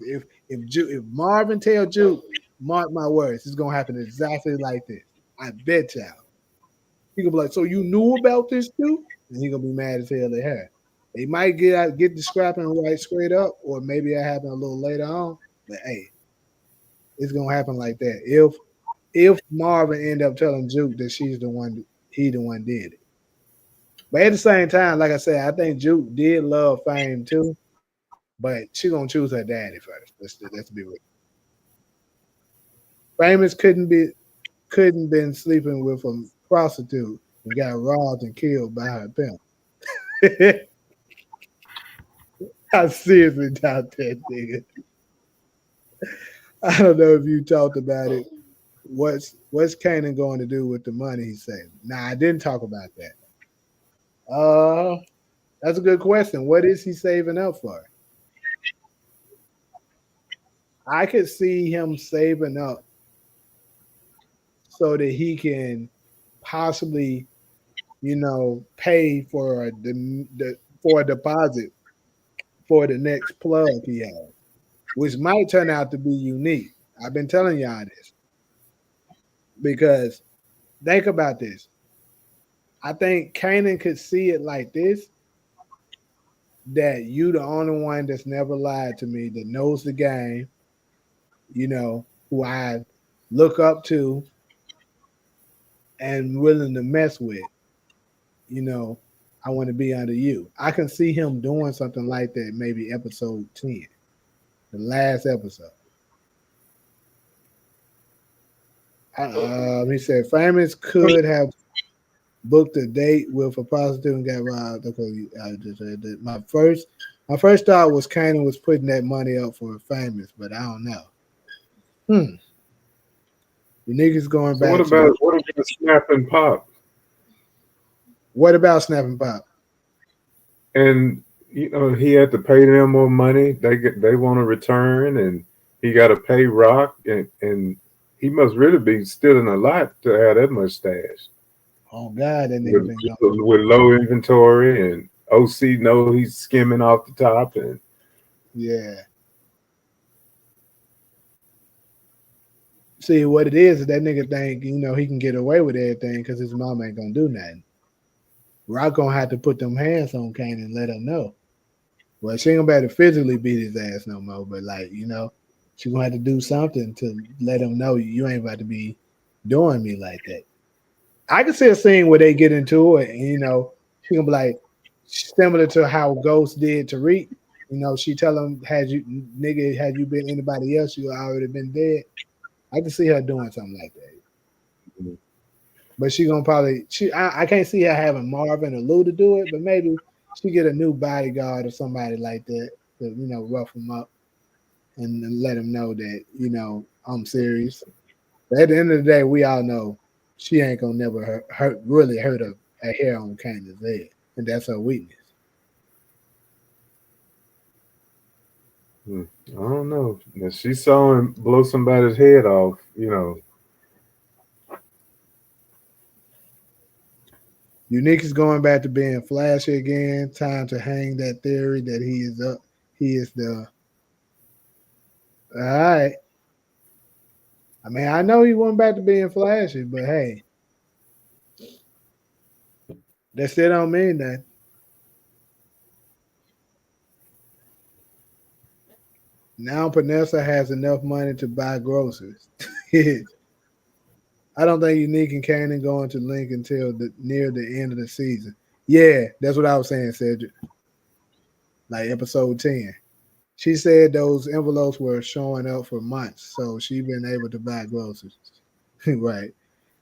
If Marvin tell Juke, mark my words, it's gonna happen exactly like this. I bet y'all. He gonna be like, so you knew about this too? And he gonna be mad as hell at her. They might get the scrapping right straight up, or maybe it happen a little later on. But hey, it's gonna happen like that. If Marvin end up telling Juke that he the one did it. But at the same time, like I said, I think Juke did love fame too, but she gonna choose her daddy first. Let's be real. Famous couldn't been sleeping with a prostitute and got robbed and killed by her pimp. I seriously doubt that nigga. I don't know if you talked about it. What's Kanan going to do with the money he saved? Nah, I didn't talk about that. That's a good question. What is he saving up for? I could see him saving up so that he can possibly, pay for a deposit for the next plug he has, which might turn out to be unique. I've been telling y'all this because Think about this. I think Kanan could see it like this, that you the only one that's never lied to me, that knows the game, who I look up to and willing to mess with, you know, I want to be under you. I can see him doing something like that, maybe episode 10, the last episode. He said Famous could have booked a date with a prostitute and got robbed. Okay, I just said that. My first thought was Kanan was putting that money up for Famous, but I don't know. The niggas going So back what about Snap and Pop? What about Snap and Pop? And he had to pay them more money. They want to return, and he got to pay Rock, and he must really be stealing a lot to have that much stash. Oh God, that nigga been With low inventory, and OC know he's skimming off the top, and yeah. See what it is that nigga think he can get away with everything because his mom ain't gonna do nothing. Rock gonna have to put them hands on Kane and let him know. Well, she ain't gonna be able to physically beat his ass no more, but she gonna have to do something to let him know you ain't about to be doing me like that. I can see a scene where they get into it, and she gonna be like similar to how Ghost did to Reek. She tell him, had you been anybody else, you already been dead. I can see her doing something like that. But she gonna probably I can't see her having Marvin or Lou to do it, but maybe she get a new bodyguard or somebody like that to rough him up and let him know that I'm serious. But at the end of the day, we all know she ain't gonna never really hurt a hair on Candace's head, and that's her weakness. I don't know. If she saw him blow somebody's head off, Unique is going back to being flashy again. Time to hang that theory that he is up. He is the. All right. I mean, I know he went back to being flashy, but hey, that still don't mean that. Now Panessa has enough money to buy groceries. I don't think Unique and Kanan going to link until near the end of the season. Yeah, that's what I was saying, Cedric. Like episode 10. She said those envelopes were showing up for months, so she been able to buy groceries. Right.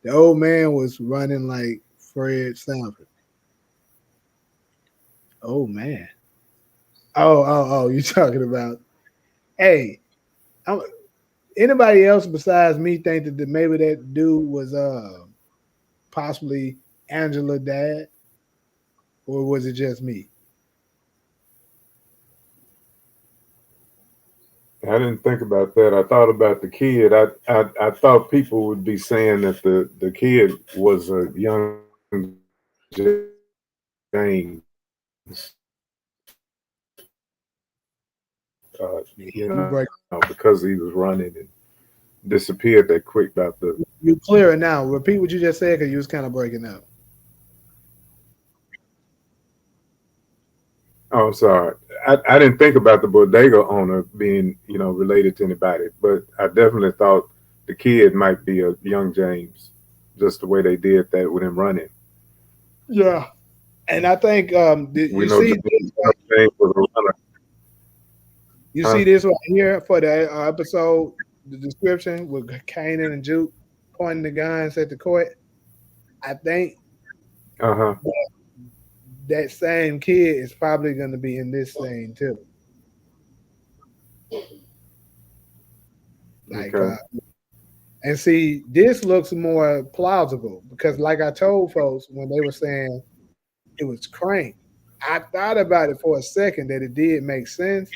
The old man was running like Fred Sanford. Oh man. Oh, you talking about hey, anybody else besides me think that maybe that dude was possibly Angela's dad, or was it just me? I didn't think about that. I thought about the kid. I thought people would be saying that the kid was a young James. Because he was running and disappeared that quick about the. You clear it now. Repeat what you just said because you was kind of breaking up. Oh, I'm sorry. I didn't think about the bodega owner being, related to anybody, but I definitely thought the kid might be a young James, just the way they did that with him running. Yeah, and I think We know James was a runner. You see this right here for the episode, the description with Kanan and Juke pointing the guns at the court. I think that same kid is probably going to be in this scene too. Like, and see, this looks more plausible because, like I told folks when they were saying it was Crank, I thought about it for a second that it did make sense.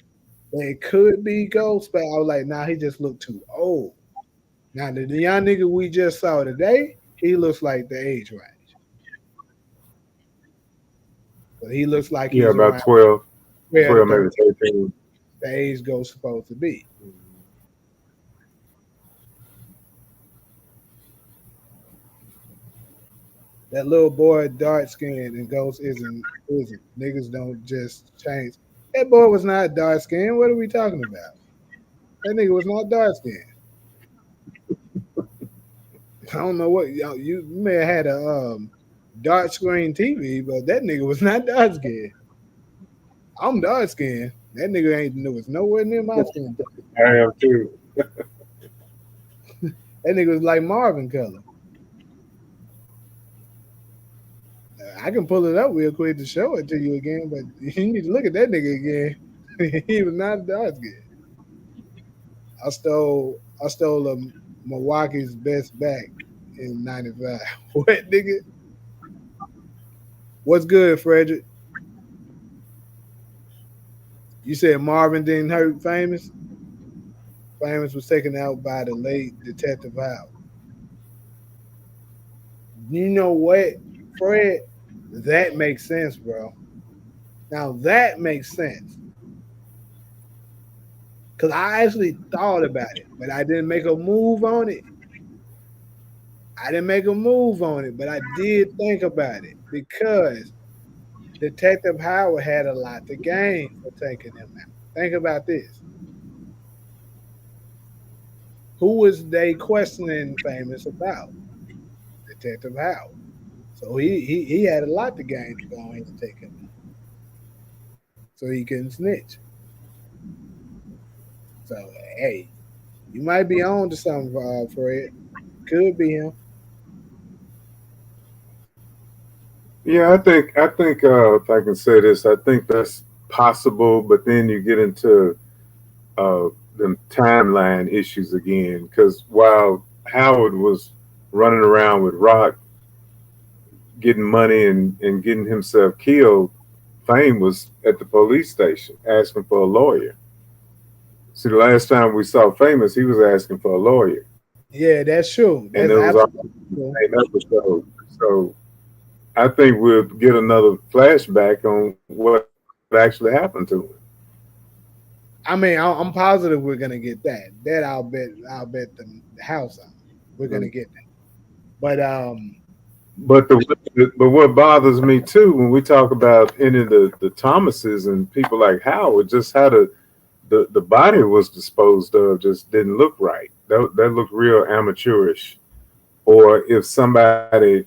That it could be Ghost, but I was like, nah, he just looked too old. Now, the young nigga we just saw today, he looks like the age range. But he looks like he's about around 12, 12 maybe 13. The age Ghost supposed to be. That little boy, dark skinned, and Ghost isn't. Niggas don't just change. That boy was not dark skinned. What are we talking about? That nigga was not dark skinned. I don't know what you may have had a dark screen TV, but that nigga was not dark skinned. I'm dark skinned. That nigga was nowhere near my skin tone. I am too. That nigga was like Marvin color. I can pull it up real quick to show it to you again, but you need to look at that nigga again. He was not dark skinned. I stole a Milwaukee's best back in '95. What nigga? What's good, Frederick? You said Marvin didn't hurt Famous? Famous was taken out by the late Detective Howe. You know what, Fred? That makes sense, bro. Now that makes sense. Cause I actually thought about it, but I didn't make a move on it. I didn't make a move on it, but I did think about it because Detective Howard had a lot to gain for taking him out. Think about this. Who was they questioning Famous about? Detective Howard. So he had a lot to gain to go ahead and take him out. So he couldn't snitch. So hey, you might be on to something, Fred. Could be him. Yeah, I think if I can say this, I think that's possible. But then you get into the timeline issues again, because while Howard was running around with Rock, getting money and getting himself killed, Fame was at the police station asking for a lawyer. See, the last time we saw Famous, he was asking for a lawyer, Yeah, that's true. and That's it was all absolutely true. the same episode. So I think we'll get another flashback on what actually happened to him. I mean, I'm positive we're gonna get that. That I'll bet the house on. We're Mm. gonna get that. But But what bothers me too when we talk about any of the Thomases and people like Howard, just how the body was disposed of just didn't look right. That looked real amateurish. Or if somebody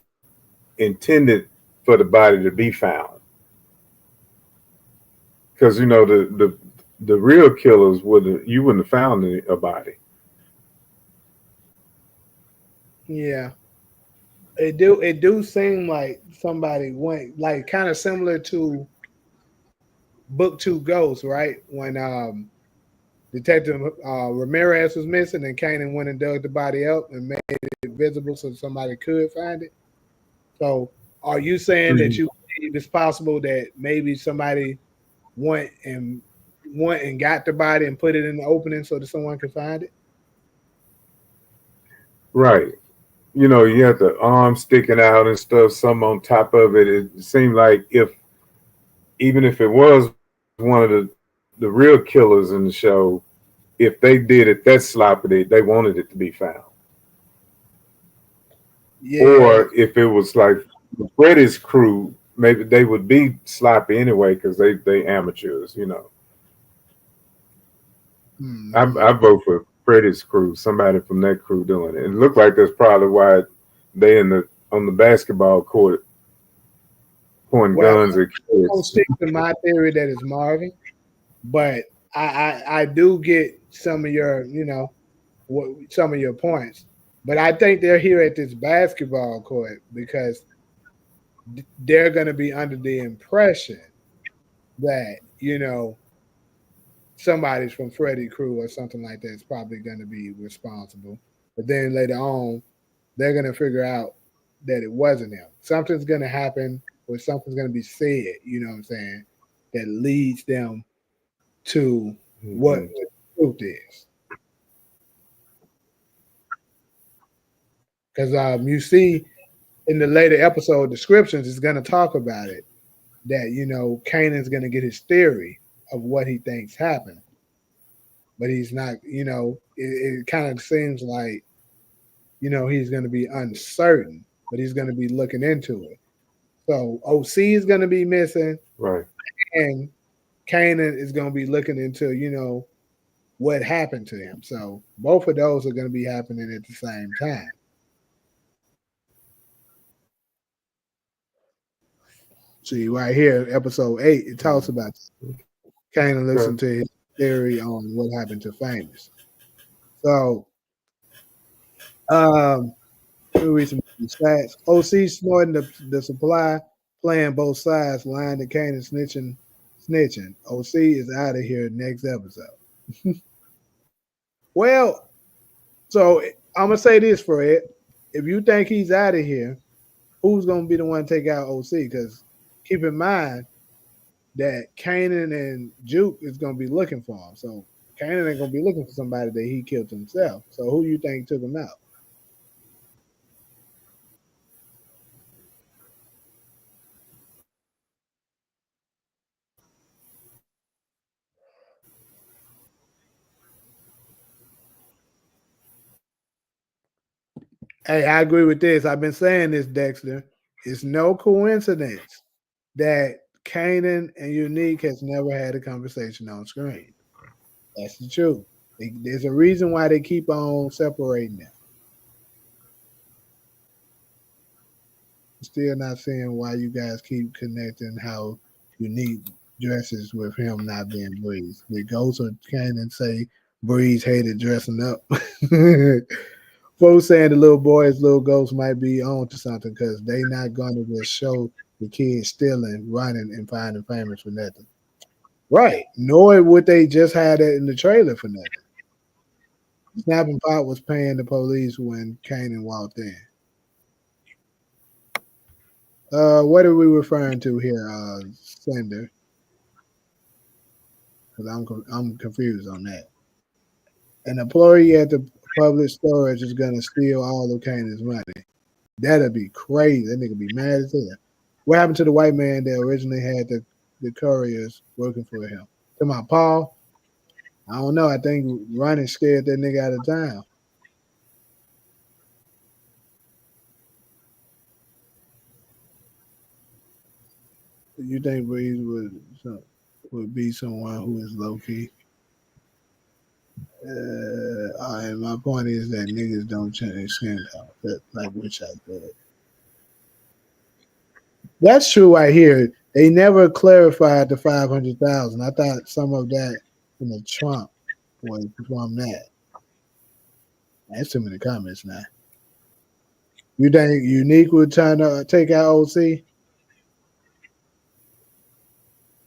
intended for the body to be found, because you know the real killers wouldn't have found a body. yeah, it do seem like somebody went like kind of similar to Book Two Ghosts, right? When Detective Ramirez was missing and Kanan went and dug the body up and made it visible so somebody could find it. So, are you saying that Mhm. you believe it's possible that maybe somebody went and got the body and put it in the opening so that someone could find it? Right. You know, you had the arm sticking out and stuff, some on top of it. It seemed like if even if it was one of the real killers in the show, if they did it that sloppy, they wanted it to be found. Yeah. Or if it was like Freddie's crew, maybe they would be sloppy anyway because they amateurs. You know, Hmm. I vote for Freddie's crew, somebody from that crew doing it. It looked like that's probably why they in the on the basketball court pointing Well, guns at I'm gonna kids. stick to my theory that it's Marvin, but I do get some of your some of your points, but I think they're here at this basketball court because they're going to be under the impression that somebody's from Freddy crew or something like that is probably going to be responsible, but then later on they're going to figure out that it wasn't him. Something's going to happen or something's going to be said, you know what I'm saying, that leads them to what Mhm. the truth is. Because you see in the later episode descriptions, it's going to talk about it that, Kanan's going to get his theory of what he thinks happened. But he's not, it kind of seems like, he's going to be uncertain. but he's going to be looking into it. So OC is going to be missing, Right. and Kanan is going to be looking into, what happened to him. So both of those are going to be happening at the same time. See, right here, episode 8, it talks about Kanan listened to his theory on what happened to Famous. So, let me read some stats. OC snorting the supply, playing both sides, lying to Kanan, snitching. OC is out of here next episode. Well, so I'm gonna say this, Fred. If you think he's out of here, who's gonna be the one to take out OC? Because keep in mind that Kanan and Juke is gonna be looking for him. So Kanan ain't gonna be looking for somebody that he killed himself. So who you think took him out? Hey, I agree with this. I've been saying this, Dexter. It's no coincidence that Kanan and Unique has never had a conversation on screen. That's the truth. There's a reason why they keep on separating them. Still not seeing why you guys keep connecting how Unique dresses with him not being Breeze. The Ghost or Kanan say Breeze hated dressing up. Folks saying the little boys, little ghosts might be on to something because they not going to just show the kids stealing, running, and finding Famous for nothing. Right. Nor would they just have that in the trailer for nothing. Snapping Pot was paying the police when Kanan walked in. What are we referring to here, Sender? Because I'm confused on that. An employee at the public storage is gonna steal all of Kanan's money. That'd be crazy. That nigga be mad as hell. What happened to the white man that originally had the couriers working for him? To my Paul? I don't know. I think running scared that nigga out of town. You think Breeze would be someone who is low key? And my point is that niggas don't change skin color, like which I said. That's true right here. They never clarified the 500,000. I thought some of that in the Trump was from that. That's too many comments now. You think Unique would try to take out OC?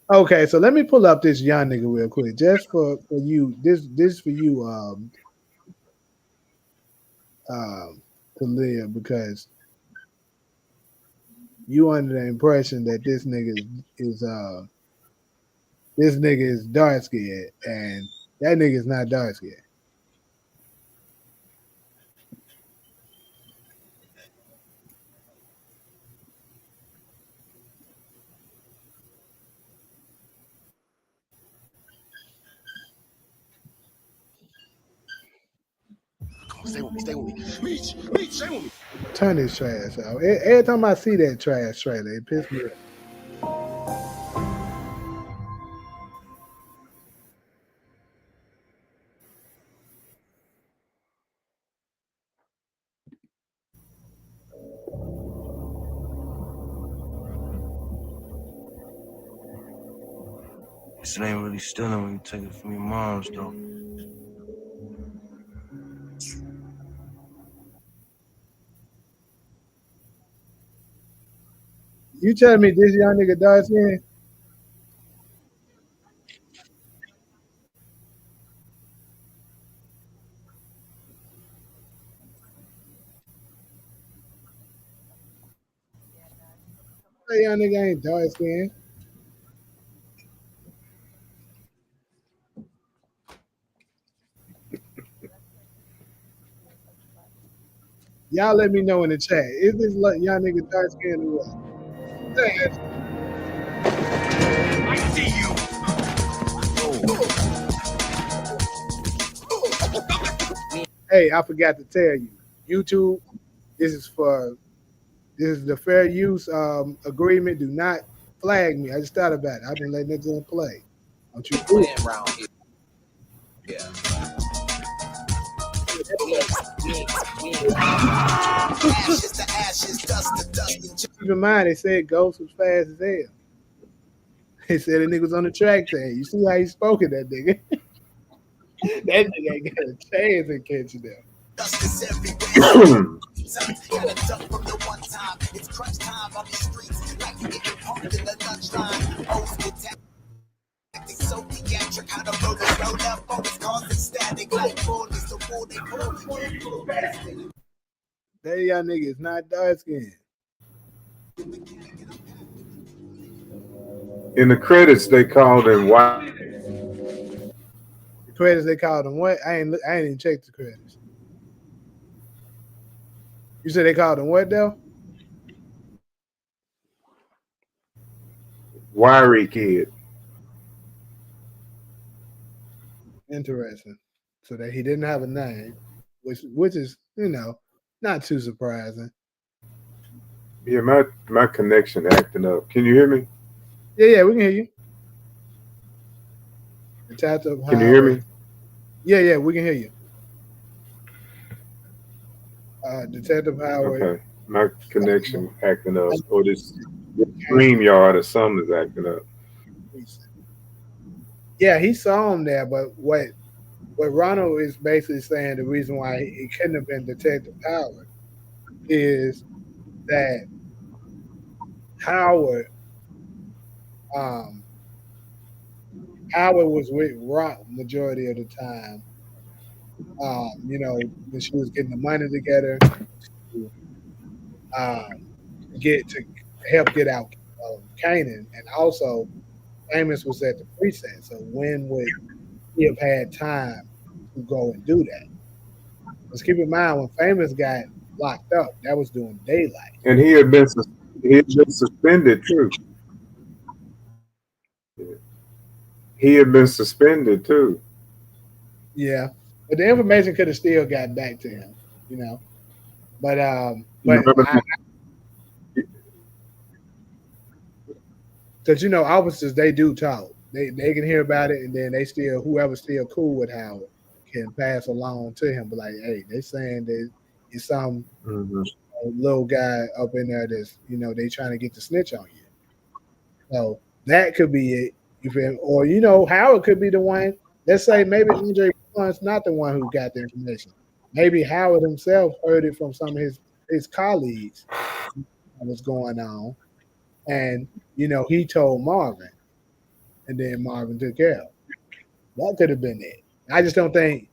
Okay, so let me pull up this young nigga real quick, just for you. This for you, to live, because you under the impression that this nigga is dark skinned, and that nigga is not dark skinned. Stay with me. Stay with me. Meech, stay with me. Turn this trash out. Every time I see that trash trailer, it pisses me off. This ain't really stealing when you take it from your moms, though. You telling me this young nigga dark skinned? That young nigga ain't dark skinned. Y'all let me know in the chat. Is this young nigga dark skinned or what? I see you. Hey, I forgot to tell you. YouTube, this is for This is the fair use agreement. Do not flag me. I just thought about it. I've been letting this in play. Don't you do it. Around here. Yeah. Ashes to ashes, dust to dust. Keep in mind, they said Ghost was fast as hell. They said the nigga was on the track saying, you see how he spoke at that nigga? That nigga ain't got a chance in catching them. Dust is everywhere. Gotta duck from the one time. It's crunch time on the streets. Like you get pumped in the lunchtime. O's get tactic so theatric. How the rollers roll up, always causing static. Like bullies, the wall they pull. That young nigga is not dark skinned. In the credits, they called him white. The credits they called him what? I ain't even checked the credits. You said they called him what though? Wiry kid. Interesting. So that he didn't have a name, which is, you know, not too surprising. Yeah, my connection acting up. Can you hear me? Yeah, we can hear you. Detective Can you hear me? Yeah, we can hear you. Detective Howard. Okay, my connection acting up, or this StreamYard or something is acting up. Yeah, he saw him there, but what Ronald is basically saying, the reason why it couldn't have been Detective Howard is that Howard was with Rock majority of the time. You know, when she was getting the money together to help get out Kanan, and also Famous was at the precinct. So when would he have had time to go and do that? Let's keep in mind when Famous got locked up, that was during daylight, and he had been suspended too. He had been suspended too. Yeah, but the information could have still got back to him, you know. But because you know, officers, they do talk. They can hear about it, and then they still, whoever's still cool with Howard can pass along to him. But like, hey, they saying that it's some little guy up in there that's, you know, they trying to get the snitch on you. So that could be it. You feel? Or, you know, Howard could be the one. Let's say maybe Andre Blunt's not the one who got the information. Maybe Howard himself heard it from some of his colleagues what was going on, and you know, he told Marvin, and then Marvin took care of it. That could have been it. I just don't think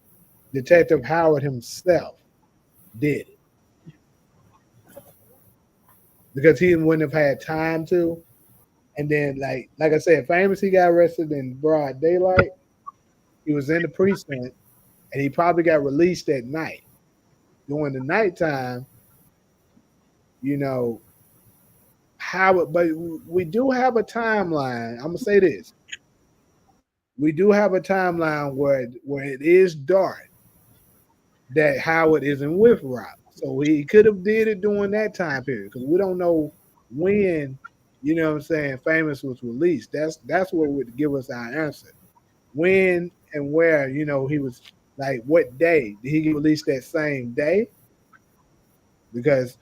Detective Howard himself did it, because he wouldn't have had time to. And then, like I said, Famous, he got arrested in broad daylight. He was in the precinct, and he probably got released at night. During the nighttime, you know, Howard. But we do have a timeline. I'm gonna say this: we do have a timeline where it is dark that Howard isn't with Rock. So he could have did it during that time period, because we don't know when, you know what I'm saying, Famous was released. That's what would give us our answer. When and where, you know, he was, like, what day? Did he get released that same day? Because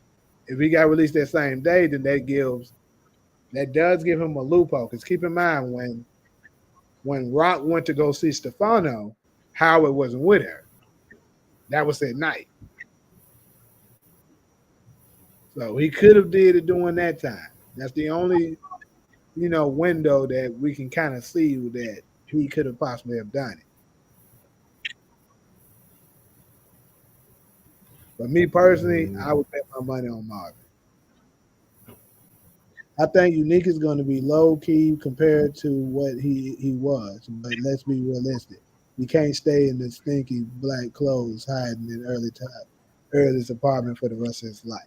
if he got released that same day, then that does give him a loophole. Because keep in mind, when Rock went to go see Stefano, Howard wasn't with her. That was at night. So he could have did it during that time. That's the only, you know, window that we can kind of see that he could have possibly have done it. But me personally, I would bet my money on Marvin. I think Unique is going to be low key compared to what he was, but let's be realistic. He can't stay in the stinky black clothes hiding in Early's apartment for the rest of his life.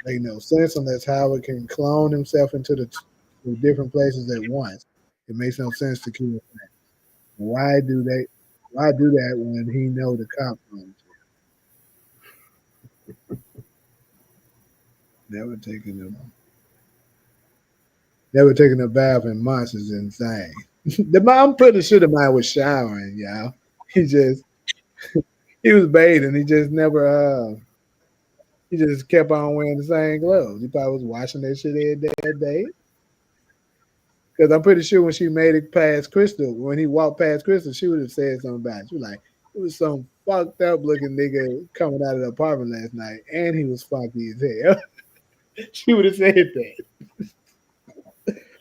Make no sense unless Howard can clone himself into the different places at once. It makes no sense to keep him. Why do that when he know the cop knows? Never taking a bath in months is insane. I'm pretty sure the man was showering, y'all. He was bathing. He just kept on wearing the same clothes. He probably was washing that shit every day. Because I'm pretty sure when she made it past Crystal, when he walked past Crystal, she would have said something about it. She was like, it was some fucked up looking nigga coming out of the apartment last night, and he was funky as hell. She would have said that.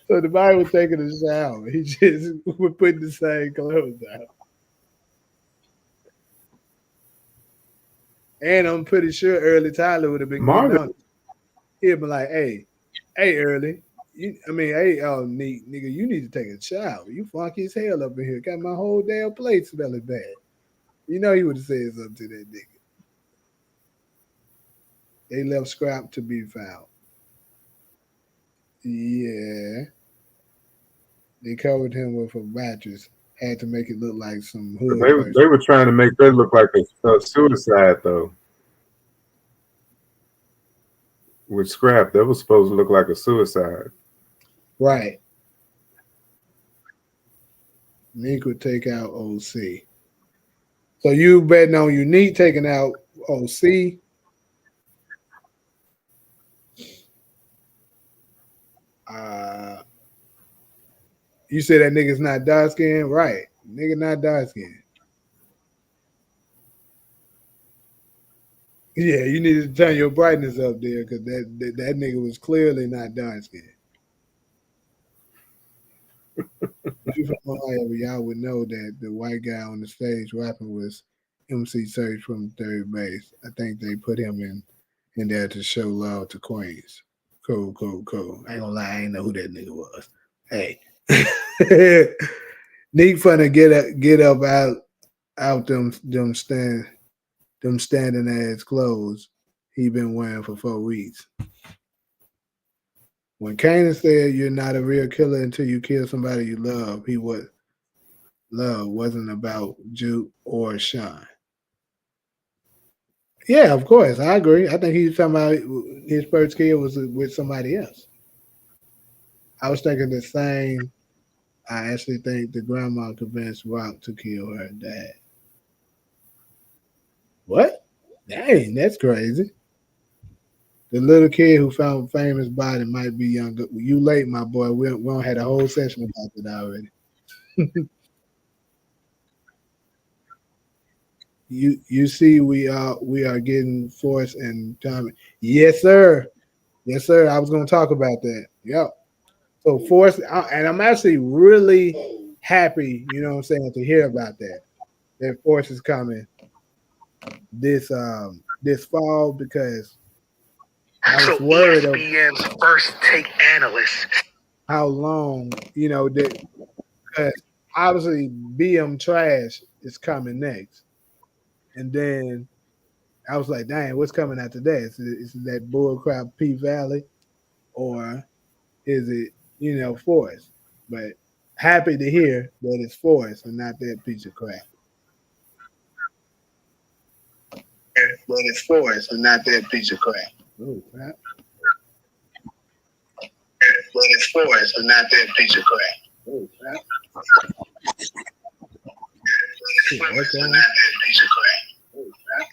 So the guy was taking a shower. He just was putting the same clothes out. And I'm pretty sure Early Tyler would have been Marvin. on it. He'd be like, hey, Early. Neat nigga, you need to take a shower. You funky as hell up in here. Got my whole damn plate smelling bad. You know he would have said something to that nigga. They left scrap to be found. Yeah. They covered him with a mattress. Had to make it look like some hood. They were trying to make that look like a suicide though. With scrap, that was supposed to look like a suicide. Right. Nick would take out OC. So you betting on Unique taking out OC? You say that nigga's not dark skinned? Right. Nigga not dark skinned. Yeah, you need to turn your brightness up there because that nigga was clearly not dark skinned. If you from Ohio, y'all would know that the white guy on the stage rapping was MC Surge from Third Base. I think they put him in there to show love to Queens. Cool. I ain't gonna lie, I ain't know who that nigga was. Hey. Nick finna get up out them standing ass clothes he been wearing for 4 weeks. When Kanan said you're not a real killer until you kill somebody you love, love wasn't about Juke or Sean. Yeah, of course, I agree. I think he's talking about his first kill was with somebody else. I was thinking the same. I actually think the grandma convinced Rock to kill her dad. What? Dang, that's crazy. The little kid who found famous body might be younger. You late, my boy. We don't had a whole session about it already. You see, we are getting Force and Tommy. Yes, sir. I was going to talk about that. Yep. So Force, and I'm actually really happy, you know what I'm saying, to hear about that. That Force is coming this fall because I was worried of ESPN's first take analyst. how long, that because obviously BM Trash is coming next. And then I was like, dang, what's coming after that? Is it that bullcrap P Valley or is it, Force? But happy to hear that it's Force and not that piece of crap. But it's Force and not that piece of crap. Ooh, crap. But it's Force and not that piece of crap. Ooh, crap. But it's Force and not that piece of crap. Ooh, crap.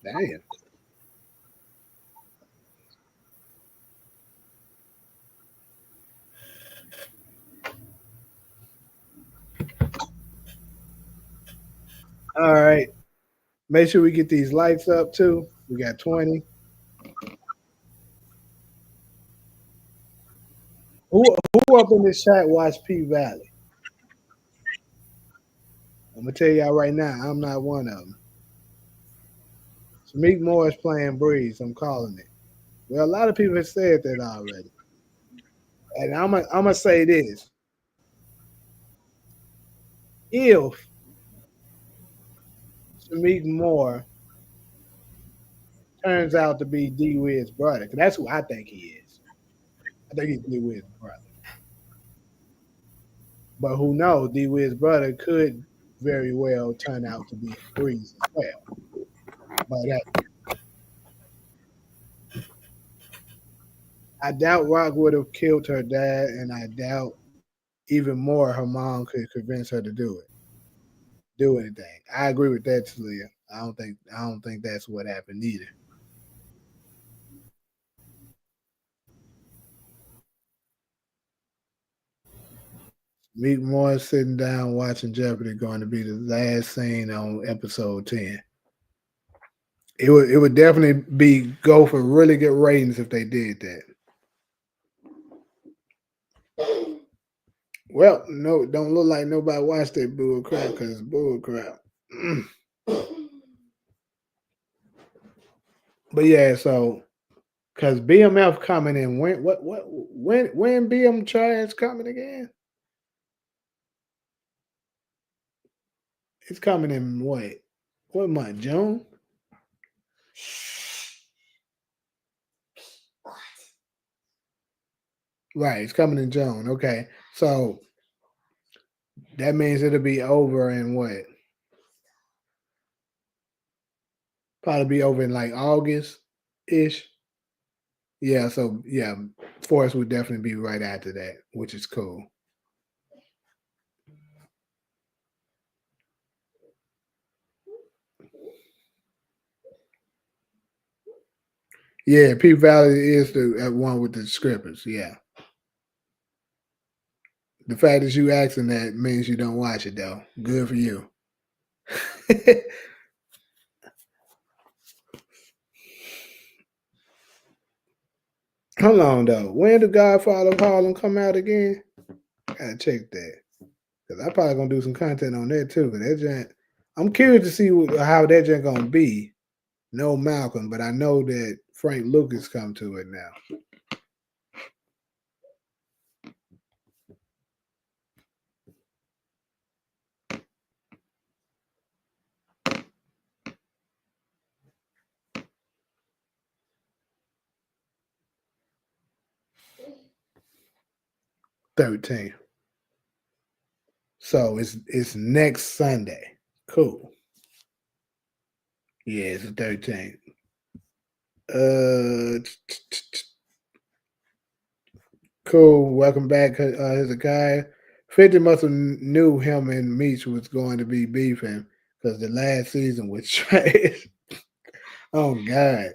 Damn. All right. Make sure we get these lights up too. We got 20. Who up in this chat watched P Valley? I'm gonna tell y'all right now, I'm not one of them. Shamik Moore is playing Breeze. I'm calling it. Well, a lot of people have said that already. And I'm gonna say this. If Shamik Moore turns out to be D Wiz's brother, because that's who I think he is. I think he's D Wiz's brother. But who knows? D Wiz's brother could very well turn out to be Breeze as well. But I doubt Rock would have killed her dad, and I doubt even more her mom could convince her to do anything. I agree with that, Talia. I don't think that's what happened either. Meet Morris sitting down watching Jeopardy going to be the last scene on episode 10. It would definitely be go for really good ratings if they did that. Well, no, don't look like nobody watched that bull crap because it's bull crap. But yeah, so because BMF coming in when BM Trash coming again? It's coming in what month? June? Right, it's coming in June. Okay. So that means it'll be over in what? Probably be over in like August ish. Yeah, so yeah, Forest would definitely be right after that, which is cool. Yeah, P Valley is the one with the scrippers. Yeah. The fact that you asking that means you don't watch it though. Good for you. Hold on though. When did Godfather of Harlem come out again? Gotta check that. Cause I probably gonna do some content on that too. Cause that joint, I'm curious to see how that joint gonna be. No Malcolm, but I know that Frank Lucas come to it now. $13. So it's next Sunday. Cool. Yeah, it's the 13th. Cool. Welcome back, Hezekiah. 50 must have knew him and Meech was going to be beefing because the last season was trash. Oh God.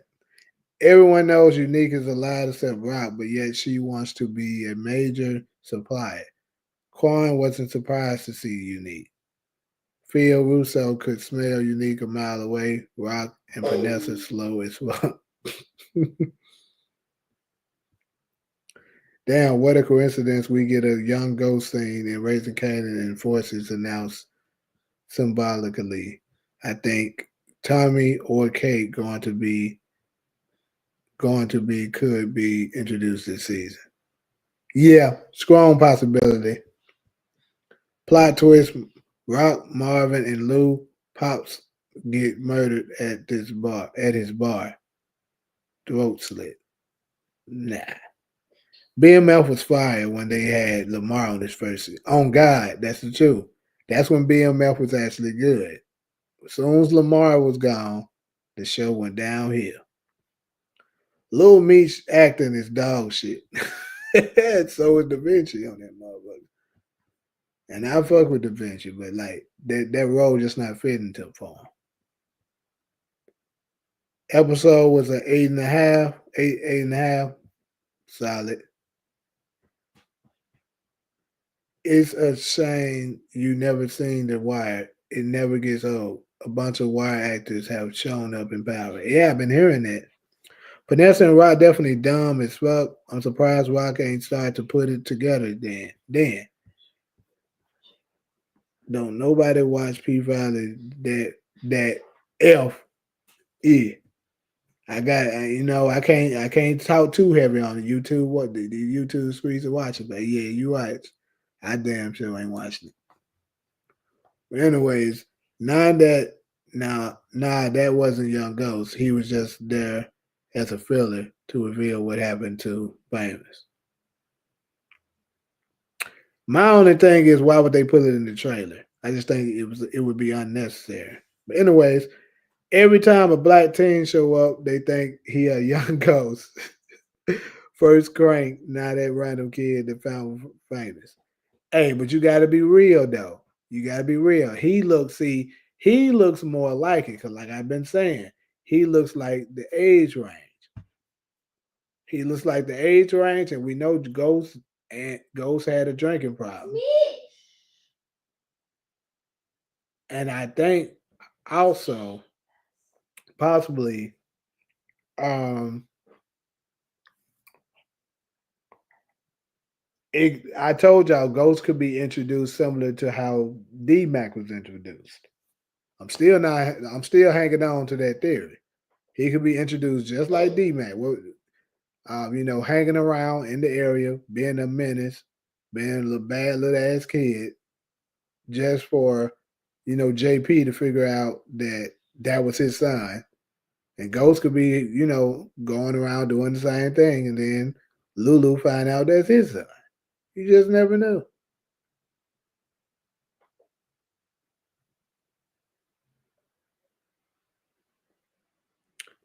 Everyone knows Unique is allowed to except Rock, but yet she wants to be a major supplier. Quan wasn't surprised to see Unique. Phil Russo could smell Unique a mile away. Rock and Vanessa slow as fuck. Damn, what a coincidence we get a young ghost scene in Raising Kanan and Forces announced symbolically. I think Tommy or Kate could be introduced this season. Yeah, strong possibility. Plot twist: Rock, Marvin, and Lou Pops get murdered at his bar. Throat slit. Nah. BMF was fired when they had Lamar on his first season. On God, that's the truth. That's when BMF was actually good. As soon as Lamar was gone, the show went downhill. Lil Meech acting is dog shit. So is Da Vinci on that motherfucker. And I fuck with Da Vinci, but like that role just not fitting to for him. Episode was an 8.5, 8.5. Solid. It's a shame you never seen The Wire. It never gets old. A bunch of Wire actors have shown up in power. Yeah, I've been hearing that. Vanessa and Rock definitely dumb as fuck. I'm surprised Rock ain't started to put it together then. Don't nobody watch P Valley that F E. I can't talk too heavy on the YouTube. What the YouTube streets are watching, but yeah, you right. I damn sure ain't watching it. But anyways, that wasn't Young Ghost. He was just there as a filler to reveal what happened to Famous. My only thing is why would they put it in the trailer? I just think it would be unnecessary. But anyways, every time a black teen show up, they think he a young ghost. First crank, now that random kid that found famous. Hey, but you got to be real though. You got to be real. He looks more like it because, like I've been saying, he looks like the age range. He looks like the age range, and we know Ghost had a drinking problem. And I think also possibly um I told y'all Ghost could be introduced similar to how D-Mac was introduced. I'm still hanging on to that theory. He could be introduced just like D-Mac. Hanging around in the area, being a menace, being a little bad little ass kid, just for JP to figure out that that was his son. And Ghost could be, going around doing the same thing, and then Lulu find out that's his son. You just never know.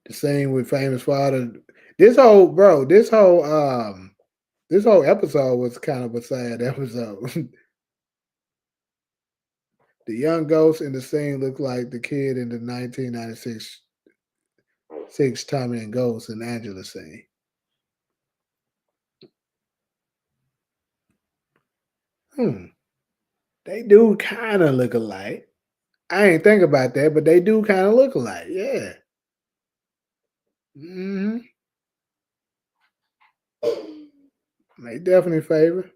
The same with Famous Father. This whole episode was kind of a sad episode. The young Ghost in the scene looked like the kid in the 1996 Tommy and Ghost and Angela scene. They do kind of look alike. I ain't think about that, but they do kind of look alike. Yeah. Mm-hmm. They definitely favor.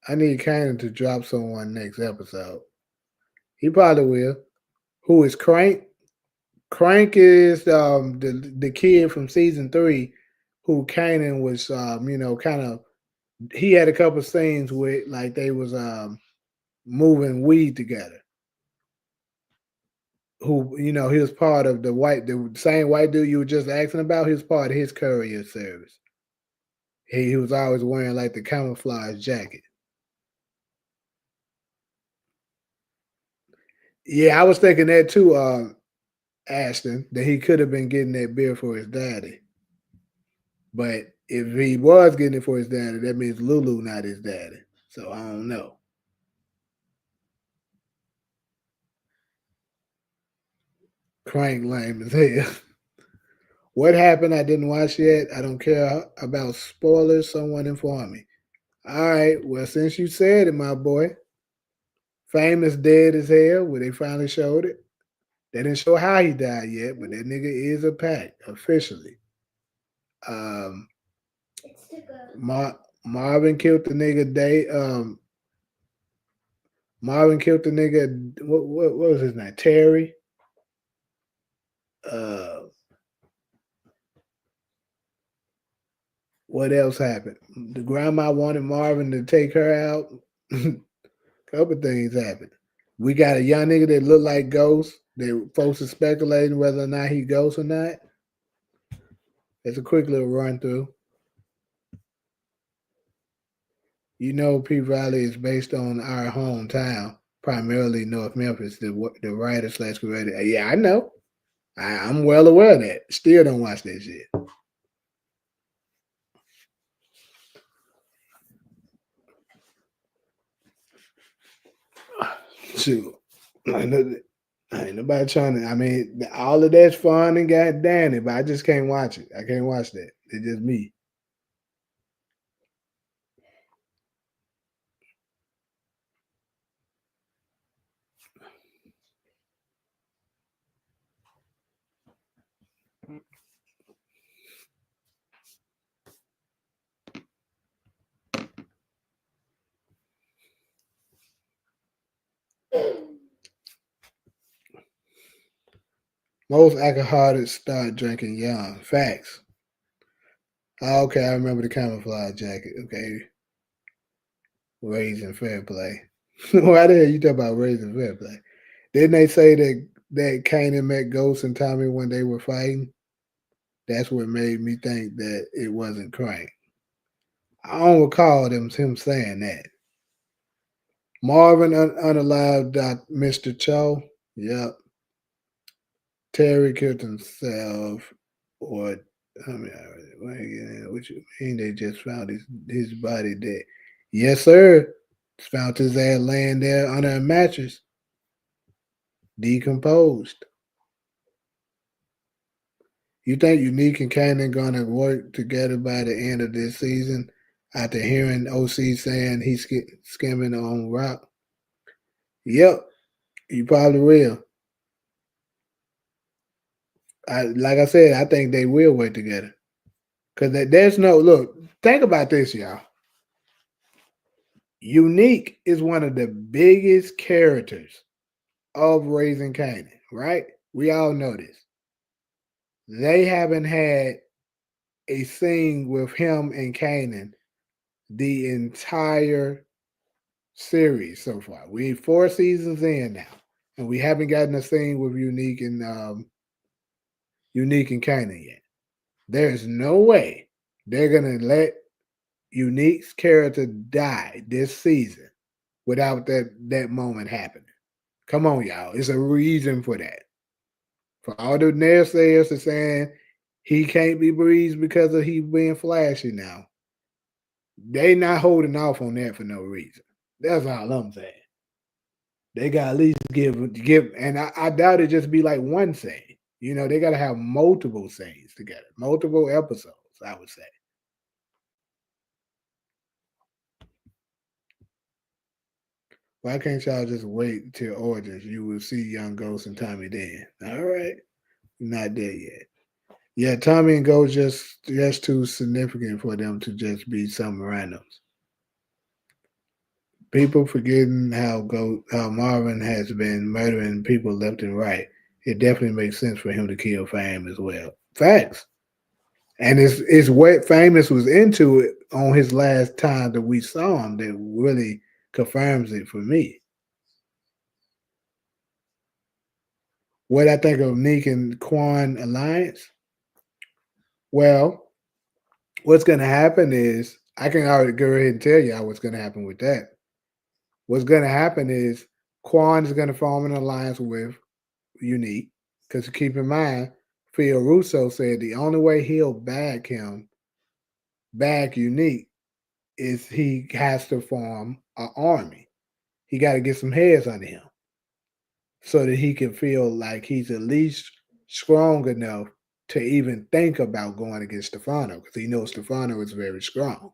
I need Kanan to drop someone next episode. He probably will. Who is Crank? Crank is the kid from season 3 who Kanan was kind of, he had a couple scenes with, like they was moving weed together. Who, he was part of the same white dude you were just asking about. He was part of his courier service. He was always wearing like the camouflage jacket. Yeah, I was thinking that too, Ashton, that he could have been getting that beer for his daddy. But if he was getting it for his daddy, that means Lulu not his daddy. So I don't know. Crank lame as hell. What happened? I didn't watch yet. I don't care about spoilers. Someone inform me. All right. Well, since you said it, my boy, Famous dead as hell. Where they finally showed it. They didn't show how he died yet, but that nigga is a pack officially. Marvin killed the nigga Marvin killed the nigga. What was his name? Terry. What else happened? The grandma wanted Marvin to take her out. Couple things happened. We got a young nigga that looked like Ghost. That folks are speculating whether or not he Ghost or not. It's a quick little run through. P Valley is based on our hometown, primarily North Memphis, the writer / creator. Yeah, I know. I'm well aware of that. Still don't watch that shit. Shoot. Ain't nobody trying to. I mean, all of that's fun and got Danny, but I just can't watch it. I can't watch that. It's just me. Most alcoholics start drinking young. Facts. Okay, I remember the camouflage jacket. Okay. Raising fair play. Why the hell you talk about raising fair play? Didn't they say that Kanan met Ghost and Tommy when they were fighting? That's what made me think that it wasn't Crank. I don't recall him saying that. Marvin unalived Mr. Cho. Yep. Terry killed himself, or I mean, what you mean they just found his body dead? Yes, sir. Found his ass laying there under a mattress, decomposed. You think Unique and Kanan gonna work together by the end of this season? After hearing OC saying he's skimming on rock, yep, you probably will. Like I said, I think they will work together because there's no look. Think about this, y'all. Unique is one of the biggest characters of Raising Kanan, right? We all know this. They haven't had a scene with him and Kanan the entire series so far. We're 4 seasons in now, and we haven't gotten a scene with Unique and Kanan yet. There's no way they're gonna let Unique's character die this season without that moment happening. Come on, y'all. It's a reason for that. For all the naysayers are saying he can't be breezed because of he being flashy now, they not holding off on that for no reason. That's all I'm saying. They got at least give, and I doubt it just be like one scene. You know, they got to have multiple scenes together, multiple episodes, I would say. Why can't y'all just wait till Origins? You will see Young Ghost and Tommy then. All right. Not there yet. Yeah, Tommy and Ghost just too significant for them to just be some randoms. People forgetting how Marvin has been murdering people left and right. It definitely makes sense for him to kill Fame as well. Facts. And it's what Famous was into it on his last time that we saw him that really confirms it for me. What I think of Neek and Quan alliance? Well, what's going to happen is I can already go ahead and tell y'all what's going to happen with that. What's going to happen is Quan is going to form an alliance with Unique because keep in mind, Phil Russo said the only way he'll back Unique, is he has to form an army. He got to get some heads under him so that he can feel like he's at least strong enough to even think about going against Stefano because he knows Stefano is very strong.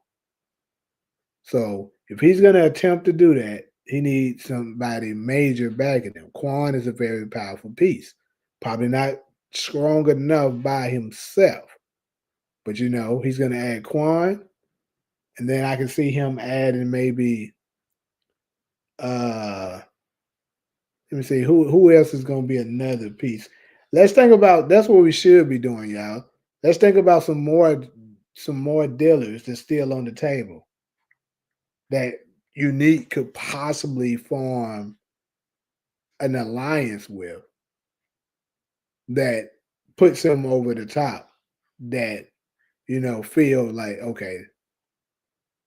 So if he's going to attempt to do that, he needs somebody major backing him. Quan is a very powerful piece. Probably not strong enough by himself. But, you know, he's going to add Quan. And then I can see him adding maybe, let me see, who else is going to be another piece. Let's think about, that's what we should be doing, y'all. Let's think about some more dealers that's still on the table that Unique could possibly form an alliance with that puts him over the top, that, you know, feel like, okay,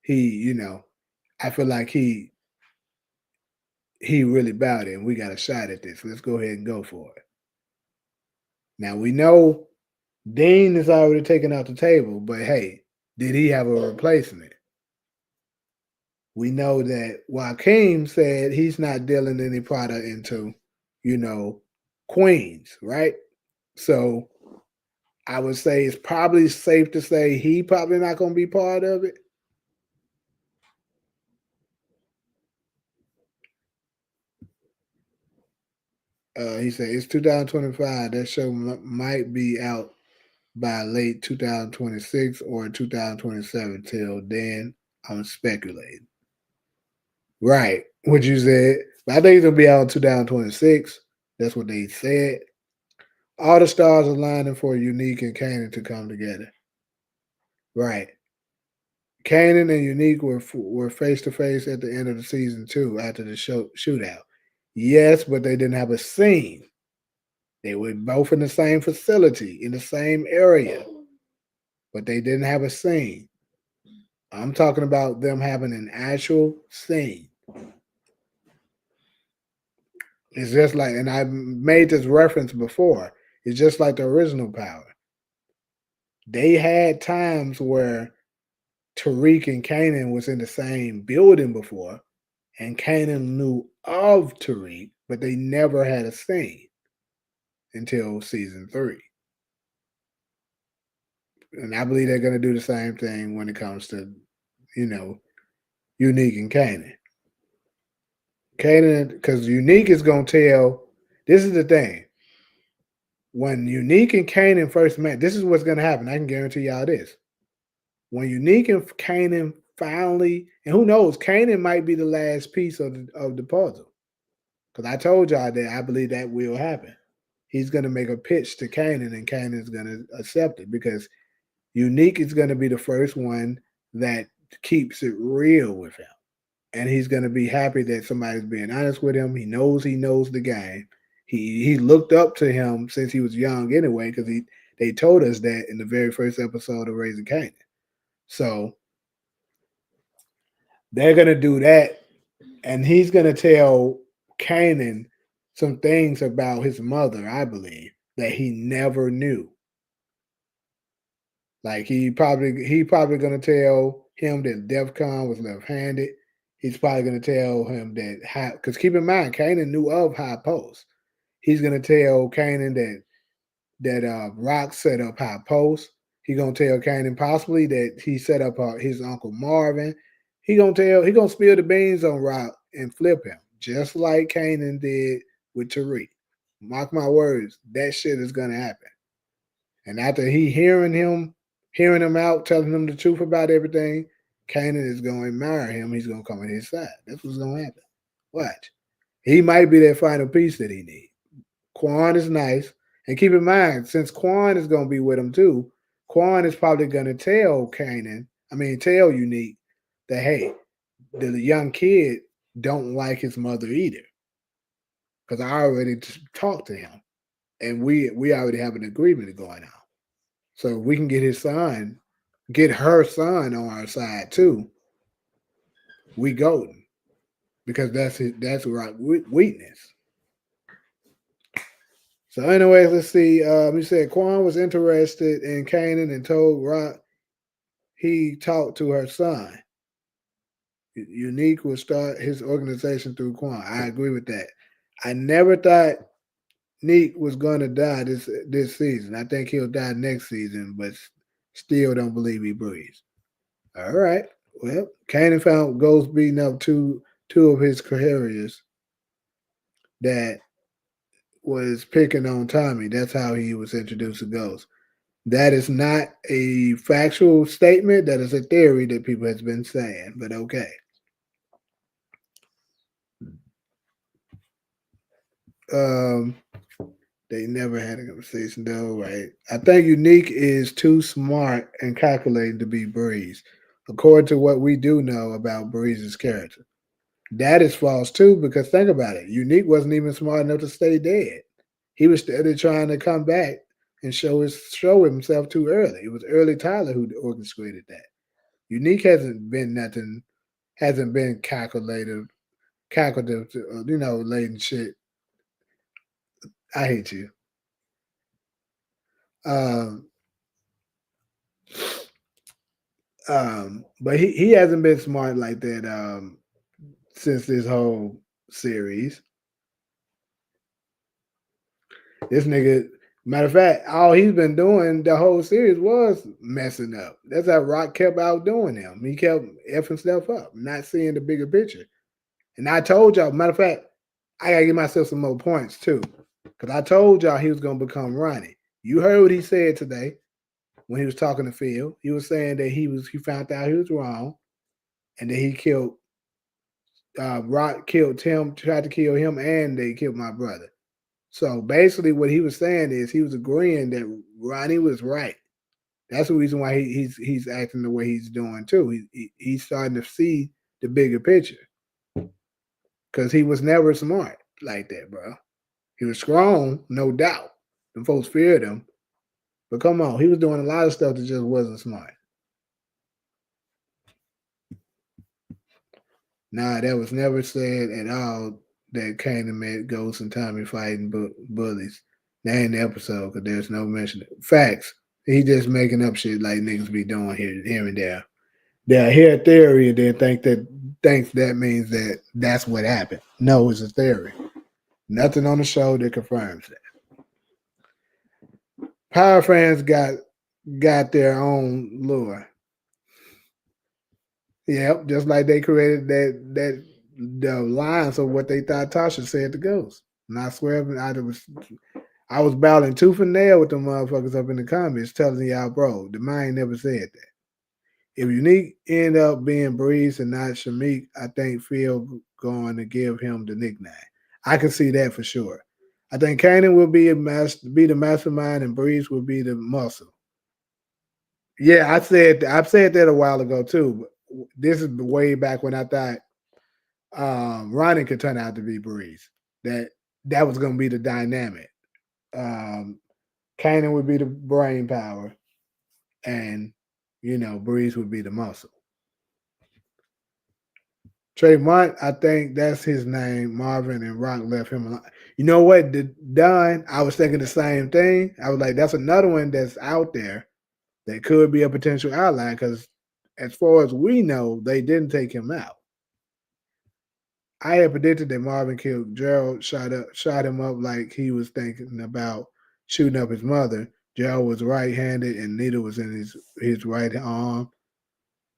he, you know, I feel like he really bowed it and we got a shot at this. Let's go ahead and go for it. Now we know Dean is already taken off the table, but hey, did he have a replacement? We know that Joaquin said he's not dealing any product into, you know, Queens, right? So I would say it's probably safe to say he probably not going to be part of it. He said it's 2025. That show might be out by late 2026 or 2027. Till then, I'm speculating. Right, what you said. But I think it's going to be out in 2026. That's what they said. All the stars are lining for Unique and Kanan to come together. Right. Kanan and Unique were face to face at the end of the season 2 after the shootout. Yes, but they didn't have a scene. They were both in the same facility, in the same area, but they didn't have a scene. I'm talking about them having an actual scene. It's just like, and I made this reference before, it's just like the original Power. they had times where Tariq and Kanan was in the same building before, and Kanan knew of Tariq, but they never had a scene until season 3. And I believe they're going to do the same thing when it comes to, Unique and Kanan. Kanan, because Unique is going to tell, this is the thing. When Unique and Kanan first met, this is what's going to happen. I can guarantee y'all this. When Unique and Kanan finally, and who knows, Kanan might be the last piece of the puzzle. Because I told y'all that I believe that will happen. He's going to make a pitch to Kanan, and Kanan's going to accept it because Unique is going to be the first one that keeps it real with him. And he's going to be happy that somebody's being honest with him. He knows the game. He looked up to him since he was young anyway, because they told us that in the very first episode of Raising Kanan. So they're going to do that, and he's going to tell Kanan some things about his mother, I believe, that he never knew. Like he probably going to tell him that DEFCON was left-handed. He's probably going to tell him that, because keep in mind, Kanan knew of High Post. He's going to tell Kanan that Rock set up High Post. He's going to tell Kanan possibly that he set up his uncle Marvin. He's going to spill the beans on Rock and flip him, just like Kanan did with Tariq. Mark my words, that shit is going to happen. And after hearing him out, telling him the truth about everything, Kanan is going to admire him. He's going to come on his side. That's what's going to happen. Watch. He might be that final piece that he needs. Quan is nice. And keep in mind, since Quan is going to be with him too, Quan is probably going to tell tell Unique that, hey, the young kid don't like his mother either. Because I already talked to him. And we already have an agreement going on. So we can get her son on our side too. We golden. Because that's Rock's weakness. So anyways, let's see. You said Quan was interested in Kanan and told Rock he talked to her son. Unique will start his organization through Quan. I agree with that. I never thought Neek was going to die this season. I think he'll die next season, but still don't believe he breathes. All right. Well, Kanan found Ghost beating up two of his carriers that was picking on Tommy. That's how he was introduced to Ghost. That is not a factual statement. That is a theory that people has been saying, but okay. They never had a conversation though, right? I think Unique is too smart and calculating to be Breeze, according to what we do know about Breeze's character. That is false too, because think about it. Unique wasn't even smart enough to stay dead. He was steady trying to come back and show himself too early. It was Early Tyler who orchestrated that. Unique hasn't been calculative, latent shit. I hate you. But he hasn't been smart like that since this whole series. This nigga, matter of fact, all he's been doing the whole series was messing up. That's how Rock kept outdoing him. He kept effing stuff up, not seeing the bigger picture. And I told y'all, matter of fact, I gotta give myself some more points too. Because I told y'all he was gonna become Ronnie. You heard what he said today when he was talking to Phil. He was saying that he found out he was wrong, and that he killed Rock killed him, tried to kill him, and they killed my brother. So basically what he was saying is he was agreeing that Ronnie was right. That's the reason why he's acting the way he's doing too. He's starting to see the bigger picture. Because he was never smart like that, bro. He was strong, no doubt. Them folks feared him. But come on, he was doing a lot of stuff that just wasn't smart. Nah, that was never said at all that Kanan met Ghost and Tommy fighting bullies. That ain't the episode because there's no mention of facts. He just making up shit like niggas be doing here and there. They'll hear a theory and then thinks that means that's what happened. No, it's a theory. Nothing on the show that confirms that. Power fans got their own lure. Yep, just like they created the lines of what they thought Tasha said to Ghost. And I swear I was battling tooth and nail with the motherfuckers up in the comments telling y'all, bro, the mind never said that. If Unique end up being Breeze and not Shamik, I think Phil going to give him the nickname. I can see that for sure. I think Kanan will be the mastermind and Breeze will be the muscle. Yeah, I've said that a while ago too. But this is way back when I thought Ronnie could turn out to be Breeze. That was going to be the dynamic. Kanan would be the brain power, and Breeze would be the muscle. Trayvon, I think that's his name. Marvin and Rock left him alone. You know what? Don, I was thinking the same thing. I was like, that's another one that's out there that could be a potential ally because as far as we know, they didn't take him out. I had predicted that Marvin killed Gerald, shot him up like he was thinking about shooting up his mother. Gerald was right-handed and needle was in his right arm.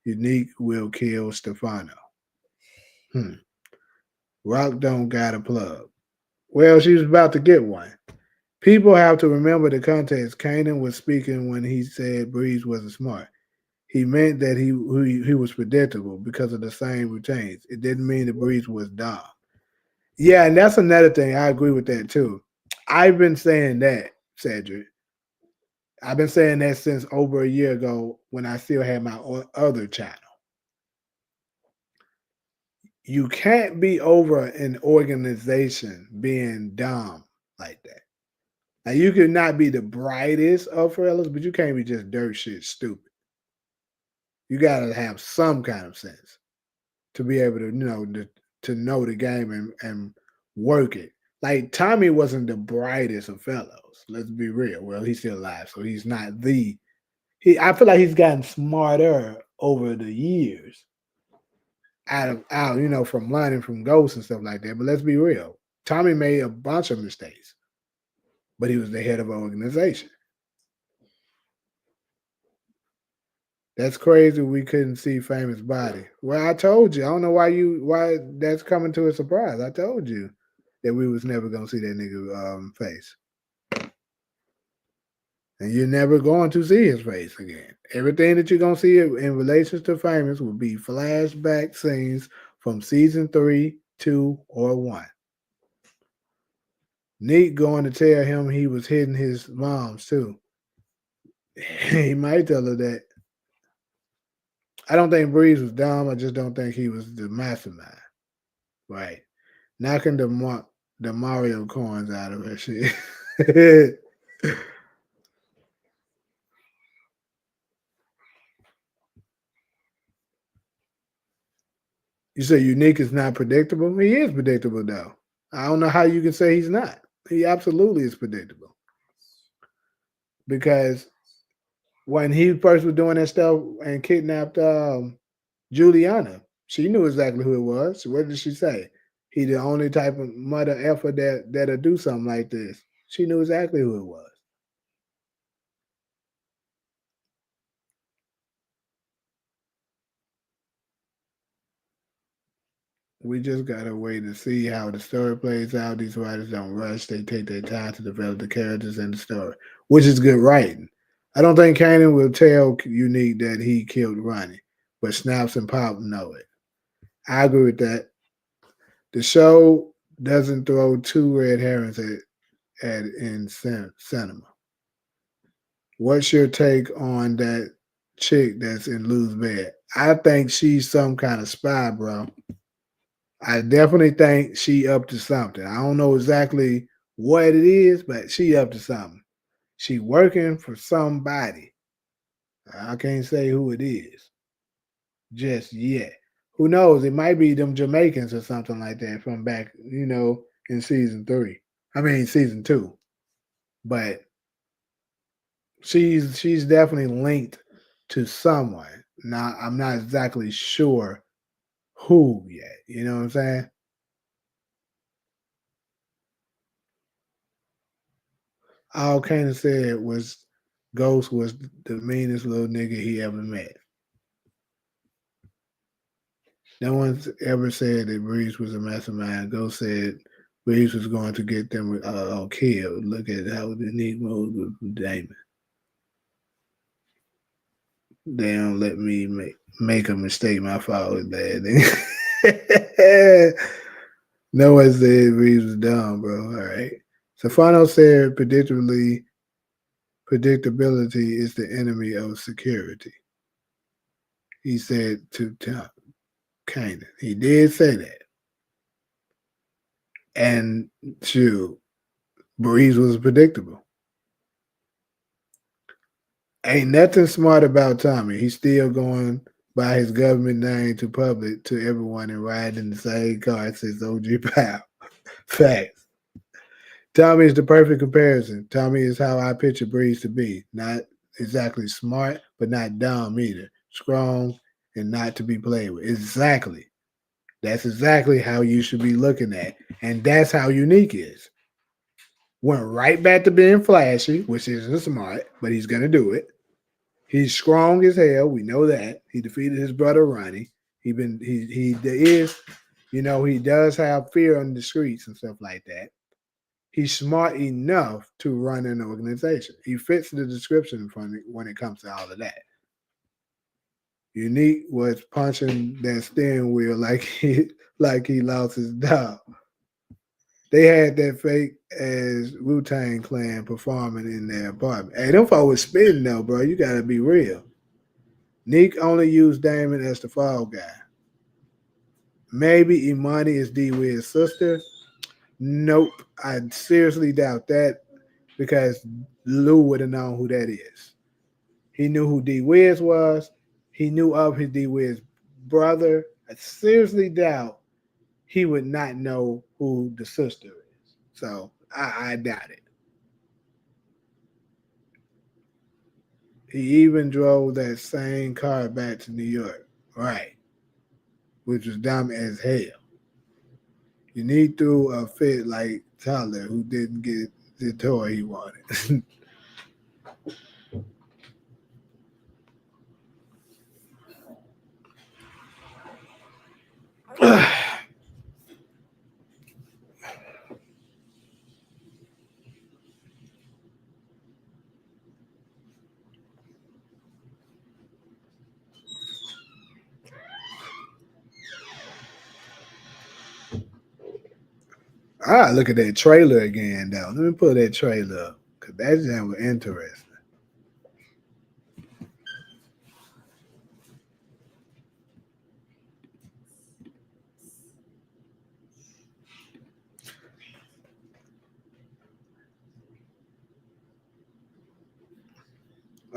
Unique will kill Stefano. Rock don't got a plug. Well, she was about to get one. People have to remember the context. Kanan was speaking when he said Breeze wasn't smart. He meant that he was predictable because of the same routines. It didn't mean that Breeze was dumb. Yeah, and that's another thing. I agree with that too. I've been saying that, Cedric. I've been saying that since over a year ago when I still had my other channel. You can't be over an organization being dumb like that. Now, you could not be the brightest of fellas, but you can't be just dirt shit stupid. You got to have some kind of sense to be able to, to know the game and work it. Like, Tommy wasn't the brightest of fellows. Let's be real. Well, he's still alive, so he's not I feel like he's gotten smarter over the years. Out, from learning from ghosts and stuff like that. But let's be real. Tommy made a bunch of mistakes, but he was the head of an organization. That's crazy. We couldn't see Famous body. Well, I told you. I don't know why that's coming to a surprise. I told you that we was never gonna see that nigga face, and you're never going to see his face again. Everything that you're gonna see in relation to Famous will be flashback scenes from season 3, 2, or 1. Neat going to tell him he was hitting his moms too. He might tell her that. I don't think Breeze was dumb. I just don't think he was the mastermind. Right. Knocking the Mario coins out of her shit. You say Unique is not predictable? He is predictable, though. I don't know how you can say he's not. He absolutely is predictable. Because when he first was doing that stuff and kidnapped Juliana, she knew exactly who it was. What did she say? He the only type of mother effer that'll do something like this. She knew exactly who it was. We just gotta wait to see how the story plays out. These writers don't rush; they take their time to develop the characters and the story, which is good writing. I don't think Kanan will tell Unique that he killed Ronnie, but Snaps and Pop know it. I agree with that. The show doesn't throw two red herrings in cinema. What's your take on that chick that's in Lou's bed? I think she's some kind of spy, bro. I definitely think she up to something. I don't know exactly what it is, but she up to something. She working for somebody. I can't say who it is just yet. Who knows? It might be them Jamaicans or something like that from back, in season 2. But She's definitely linked to someone. Now I'm not exactly sure who yet. You know what I'm saying? All Kanan said was Ghost was the meanest little nigga he ever met. No one's ever said that Breeze was a mastermind. Ghost said Breeze was going to get them all killed. Look at how the Nick moved with Damon. They don't let me make a mistake. My fault was bad. No one said Breeze was dumb, bro. All right. Stefano said predictability is the enemy of security. He said to Kanan. He did say that. And shoot, Breeze was predictable. Ain't nothing smart about Tommy. He's still going by his government name to public to everyone and riding in the same car since OG Powell. Facts. Tommy is the perfect comparison. Tommy is how I picture Breeze to be. Not exactly smart, but not dumb either. Strong and not to be played with. Exactly. That's exactly how you should be looking at. And that's how Unique is. Went right back to being flashy, which isn't smart, but he's going to do it. He's strong as hell. We know that. He defeated his brother Ronnie. He does have fear on the streets and stuff like that. He's smart enough to run an organization. He fits the description when it comes to all of that. Unique was punching that steering wheel like he lost his dog. They had that fake as Wu-Tang Clan performing in their apartment. Hey, them folks was spitting though, bro. You gotta be real. Neek only used Damon as the fall guy. Maybe Imani is D-Wiz's sister. Nope. I seriously doubt that because Lou would have known who that is. He knew who D-Wiz was. He knew of his D-Wiz brother. I seriously doubt he would not know who the sister is. So I doubt it. He even drove that same car back to New York. Right. Which was dumb as hell. You need through a fit like Tyler who didn't get the toy he wanted. I look at that trailer again, though. Let me pull that trailer up because that jam was interesting.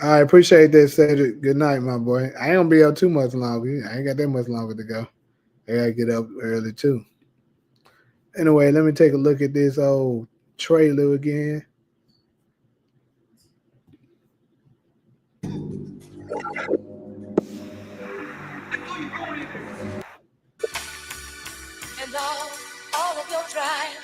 I appreciate that, Cedric. Good night, my boy. I ain't gonna be up too much longer. I ain't got that much longer to go. I gotta get up early too. Anyway, let me take a look at this old trailer again. And all of your trials,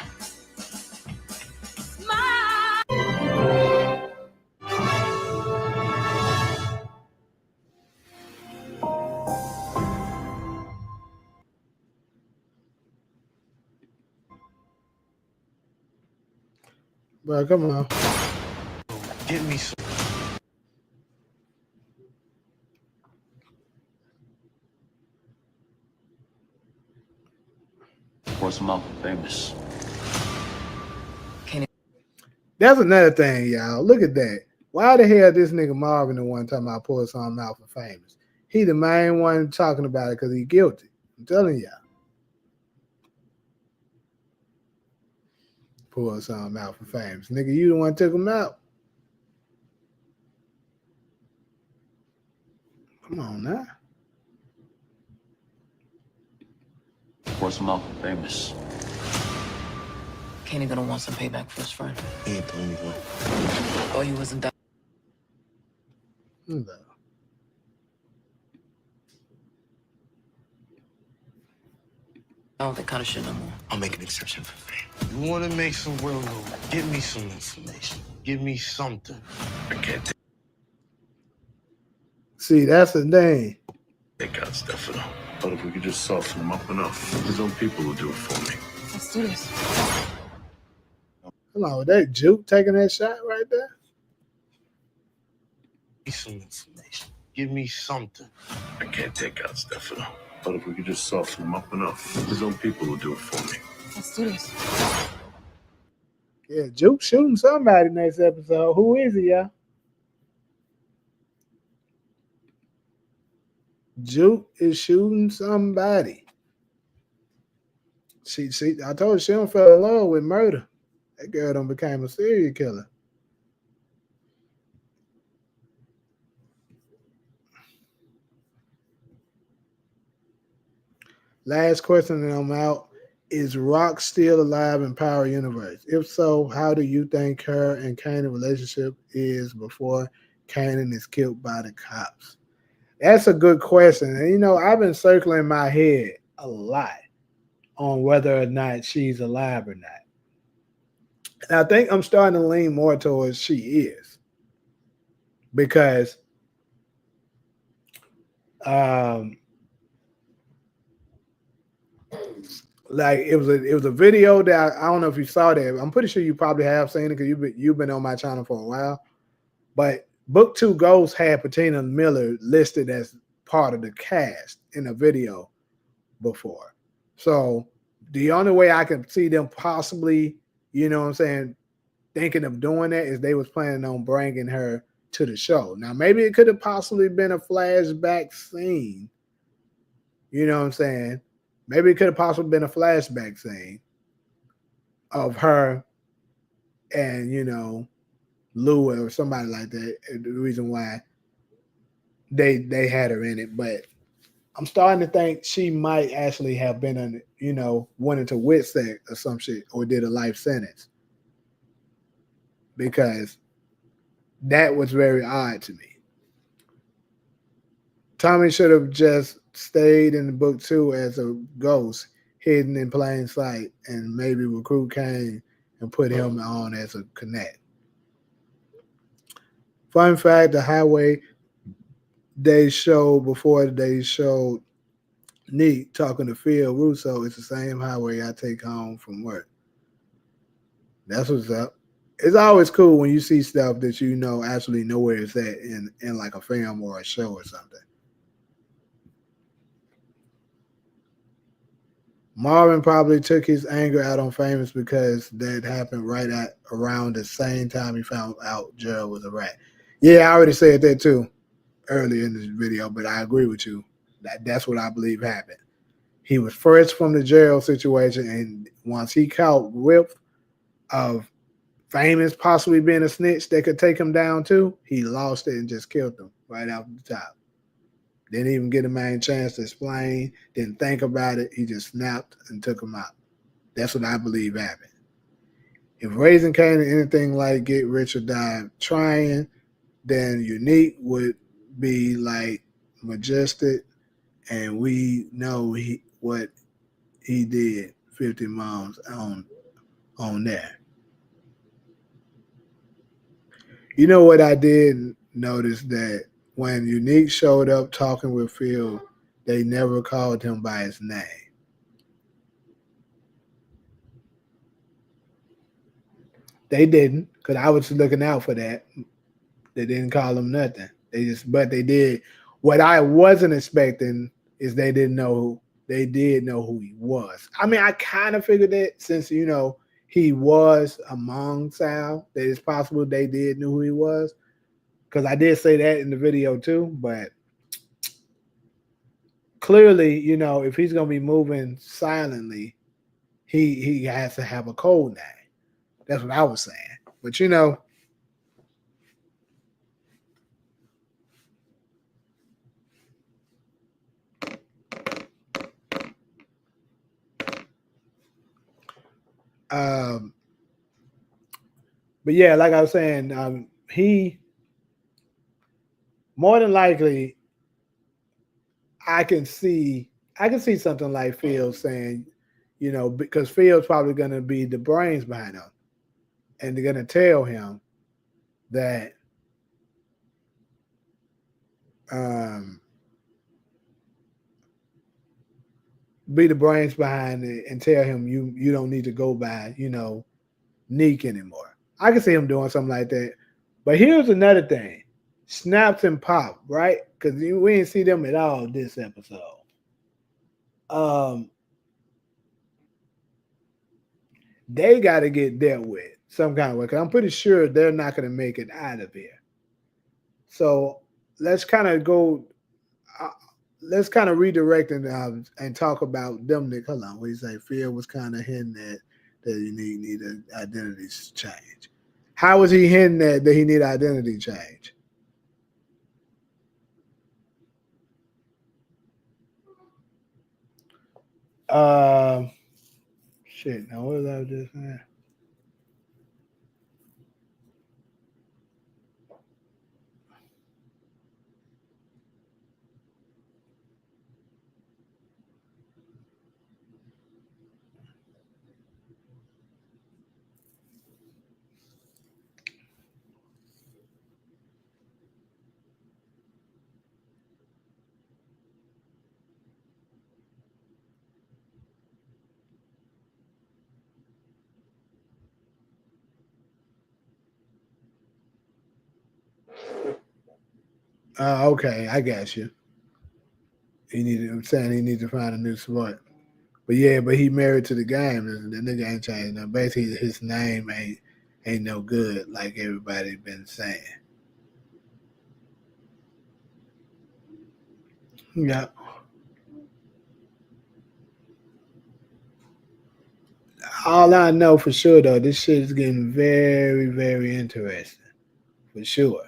Bro, come on. Get me some. What's my famous? That's another thing, y'all. Look at that. Why the hell this nigga Marvin the one talking about pull something out for famous? He the main one talking about it because he guilty. I'm telling y'all. Pull something out for famous. Nigga, you the one took him out. Come on now. What's my famous? Kanan gonna want some payback for his friend. He ain't playing anymore. Oh, he wasn't that. No. I don't think kind of shit no more. I'll make an exception for fame. You want to make some real news? Give me some information. Give me something. I can't See, that's the thing. take out stuff for them. But if we could just soften them up enough, his own people will do it for me. Let's do this. Hold on, that Juke taking that shot right there? Give me some information. Give me something. I can't take out stuff for them. But if we could just soften them up enough, his own people will do it for me. Let's do this. Yeah, Juke shooting somebody next episode. Who is he, y'all? Juke is shooting somebody. She I told her she don't fell in love with murder. That girl done became a serial killer. Last question and I'm out. Is Rock still alive in Power Universe? If so, how do you think her and Kanan relationship is before Kanan is killed by the cops? That's a good question. And you know, I've been circling my head a lot on whether or not she's alive or not. And I think I'm starting to lean more towards she is. Because like it was a video that I don't know if you saw that. I'm pretty sure you probably have seen it because you've been on my channel for a while. But Book 2 Ghost had Patina Miller listed as part of the cast in a video before. So the only way I can see them possibly, you know what I'm saying, thinking of doing that is they was planning on bringing her to the show. Now, maybe it could have possibly been a flashback scene. You know what I'm saying? Maybe it could have possibly been a flashback scene of her and, you know, Lou or somebody like that. The reason why they had her in it. But I'm starting to think she might actually have been, went into WITSEC or some shit or did a life sentence. Because that was very odd to me. Tommy should have just stayed in the Book 2 as a ghost, hidden in plain sight, and maybe recruit Kane and put him on as a connect. Fun fact, the highway they showed before they showed Neat talking to Phil Russo is the same highway I take home from work. That's what's up. It's always cool when you see stuff that you know actually know where it's at in like a film or a show or something. Marvin probably took his anger out on Famous because that happened right at around the same time he found out Gerald was a rat. Yeah, I already said that too earlier in this video, but I agree with you. That's what I believe happened. He was first from the Gerald situation, and once he caught whiff of Famous possibly being a snitch that could take him down too, he lost it and just killed him right out the top. Didn't even get a man chance to explain, didn't think about it. He just snapped and took him out. That's what I believe happened. If Raising Kanan anything like Get Rich or Die Trying, then Unique would be like Majestic, and we know what he did 50 moms on there. You know what I did notice that when Unique showed up talking with Phil, they never called him by his name. They didn't, because I was looking out for that. They didn't call him nothing. But they did. What I wasn't expecting is they did know who he was. I mean, I kind of figured that since, he was among Sal, that it's possible they did know who he was. Because I did say that in the video too, but clearly, if he's going to be moving silently, he has to have a code name. That's what I was saying. But, but yeah, like I was saying, more than likely, I can see something like Phil saying, you know, because Phil's probably going to be the brains behind him, and they're going to tell him that be the brains behind it and tell him you don't need to go by, you know, Neek anymore. I can see him doing something like that. But here's another thing. Snaps and Pop, right? Because we didn't see them at all this episode. They got to get dealt with some kind of way. Because I'm pretty sure they're not going to make it out of here. So let's kind of go... let's kind of redirect and talk about them. Hold on. What you say? Phil was kind of hinting that you need an identity change. How was he hinting that he need identity change? Shit. Now what was I just saying? Okay, I got you. I'm saying he needs to find a new sport. But yeah, but he married to the game, and the nigga ain't changed. Now basically his name ain't no good, like everybody been saying. Yeah. All I know for sure though, this shit is getting very, very interesting. For sure.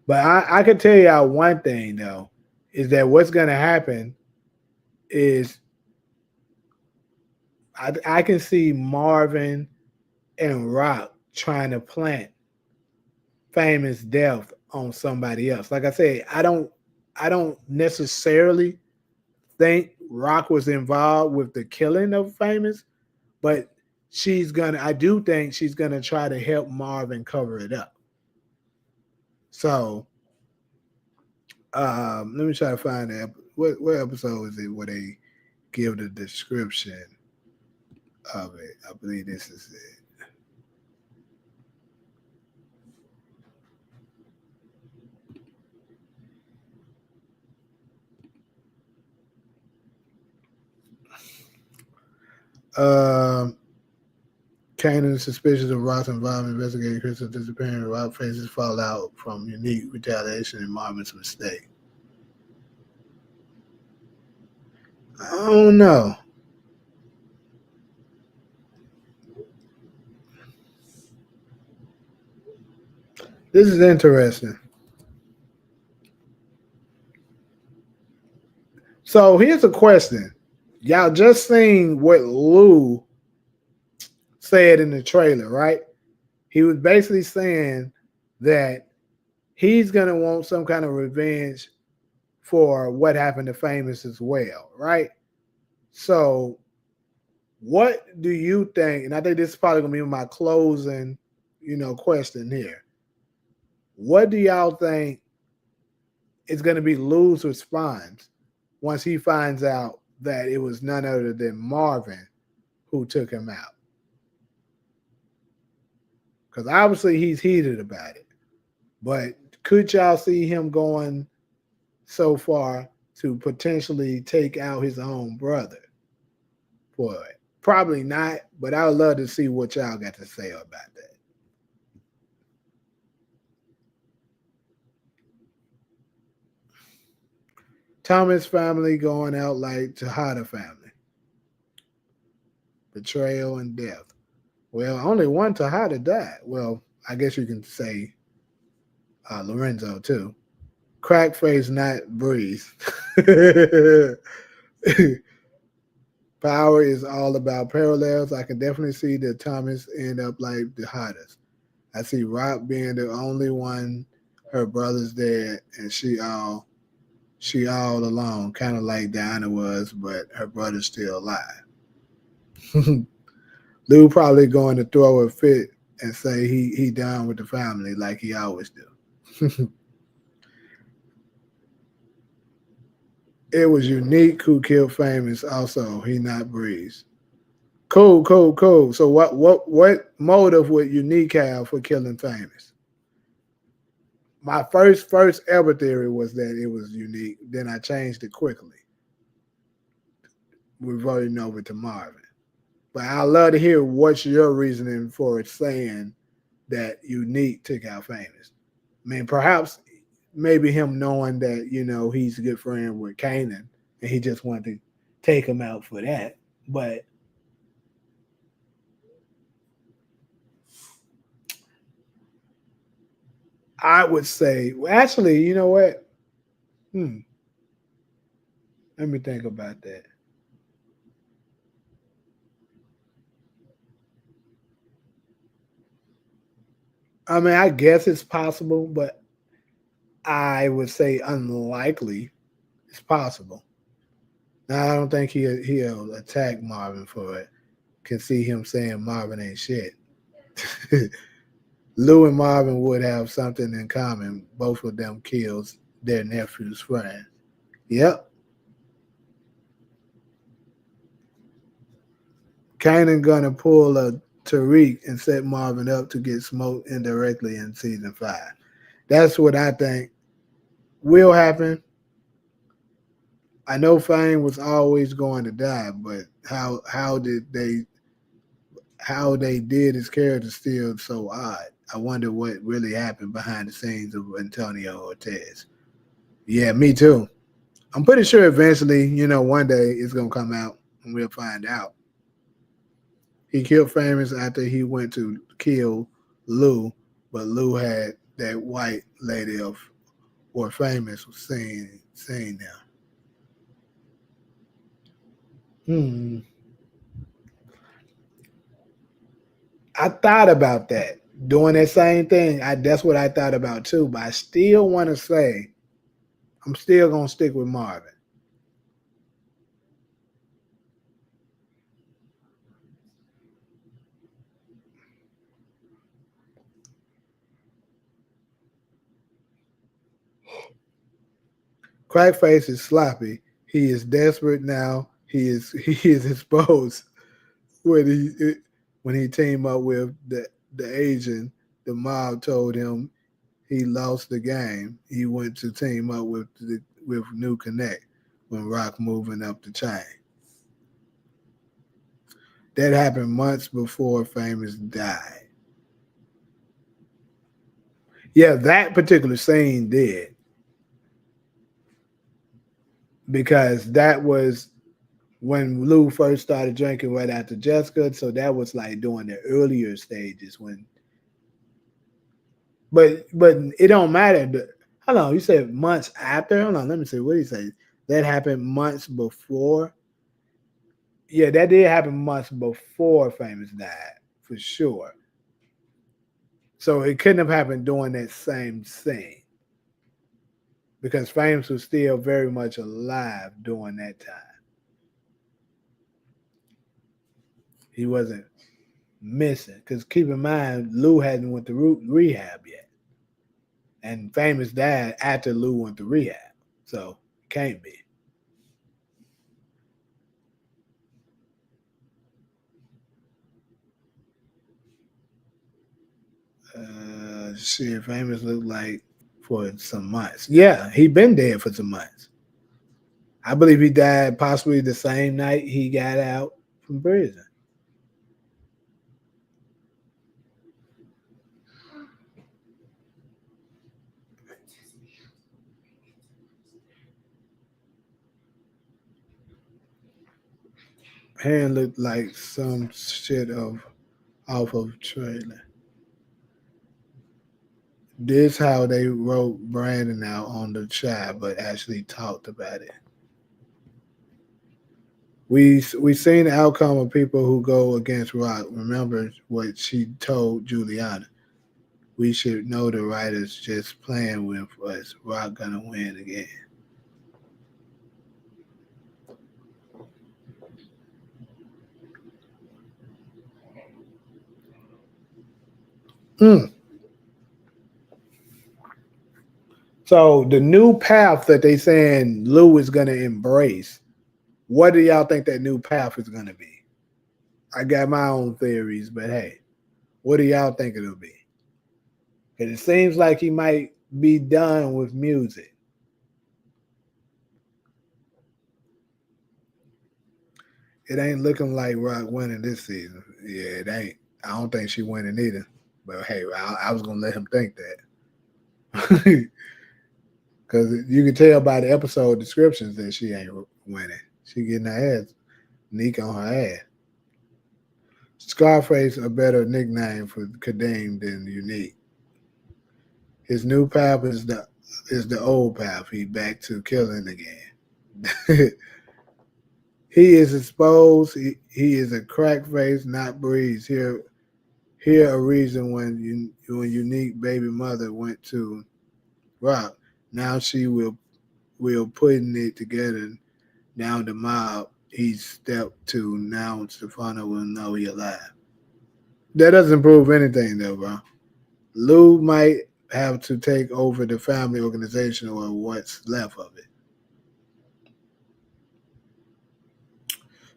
But I can tell y'all one thing though, is that what's gonna happen is I can see Marvin and Rock trying to plant Famous death on somebody else. Like I said, I don't necessarily think Rock was involved with the killing of Famous, but I do think she's gonna try to help Marvin cover it up. So let me try to find that. What episode is it where they give the description of it? I believe this is it. Kanan suspicious of Rock's involvement investigating Crystal disappearing. Rock faces fallout from unique retaliation and Marvin's mistake. I don't know. This is interesting. So here's a question. Y'all just seen what Lou said in the trailer, right? He was basically saying that he's going to want some kind of revenge for what happened to Famous as well, right? So what do you think, and I think this is probably going to be my closing, question here. What do y'all think is going to be Lou's response once he finds out that it was none other than Marvin who took him out? Because obviously he's heated about it. But could y'all see him going so far to potentially take out his own brother for it? Probably not, but I would love to see what y'all got to say about that. Thomas family going out like Tejada family. Betrayal and death. Well, only one Tejada died. Well, I guess you can say Lorenzo too. Crack face, not Breeze. Power is all about parallels. I can definitely see that Thomas end up like the hottest. I see Rock being the only one, her brother's dead, and she all alone, kind of like Diana was, but her brother's still alive. Lou probably going to throw a fit and say he done with the family like he always do. It was Unique who killed Famous. Also, he not Breeze. Cool. So what motive would Unique have for killing Famous? My first ever theory was that it was Unique. Then I changed it quickly. We're voting over to Marvin. But I'd love to hear what's your reasoning for saying that Unique took out Famous. I mean, perhaps maybe him knowing that, he's a good friend with Kanan and he just wanted to take him out for that. But I would say, well, actually, you know what? Let me think about that. I mean, I guess it's possible, but I would say unlikely. It's possible. Now, I don't think he'll attack Marvin for it. Can see him saying Marvin ain't shit. Lou and Marvin would have something in common. Both of them kills their nephew's friend. Yep. Kanan gonna pull a Tariq and set Marvin up to get smoked indirectly in season 5. That's what I think will happen. I know Fame was always going to die, but how they did his character still so odd. I wonder what really happened behind the scenes of Antonio Ortez. Yeah, me too. I'm pretty sure eventually, one day it's gonna come out and we'll find out. He killed Famous after he went to kill Lou, but Lou had that white lady or Famous was seeing them. I thought about that, doing that same thing. That's what I thought about too, but I still want to say I'm still going to stick with Marvin. Crackface is sloppy. He is desperate now. He is exposed when he teamed up with the agent. The mob told him he lost the game. He went to team up with New Connect when Rock moving up the chain. That happened months before Famous died. Yeah, that particular scene did. Because that was when Lou first started drinking right after Jessica. So that was like during the earlier stages when. But it don't matter. Hold on, you said months after? Hold on, let me see. What did he say? That happened months before? Yeah, that did happen months before Famous died, for sure. So it couldn't have happened during that same scene. Because Famous was still very much alive during that time. He wasn't missing. Because keep in mind, Lou hadn't went to rehab yet. And Famous died after Lou went to rehab. So it can't be. Shit, Famous looked like for some months. Yeah, he been dead for some months. I believe he died possibly the same night he got out from prison. Hand looked like some shit off of trailer. This how they wrote Brandon out on the chat, but actually talked about it. We seen the outcome of people who go against Rock. Remember what she told Juliana. We should know the writers just playing with us. Rock gonna win again. Mm. So the new path that they saying Lou is gonna embrace. What do y'all think that new path is gonna be? I got my own theories, but hey, what do y'all think it'll be? Because it seems like he might be done with music. It ain't looking like Rock winning this season. Yeah, it ain't. I don't think she winning either. But hey, I was gonna let him think that. Because you can tell by the episode descriptions that she ain't winning. She getting her ass, Neek on her ass. Scarface a better nickname for Kadeem than Unique. His new path is the old path. He back to killing again. He is exposed. He is a crack face, not Breeze. Here a reason when Unique baby mother went to Rock. Now she will putting it together. Now the mob he stepped to. Now Stefano will know he alive. That doesn't prove anything though, bro. Lou might have to take over the family organization or what's left of it.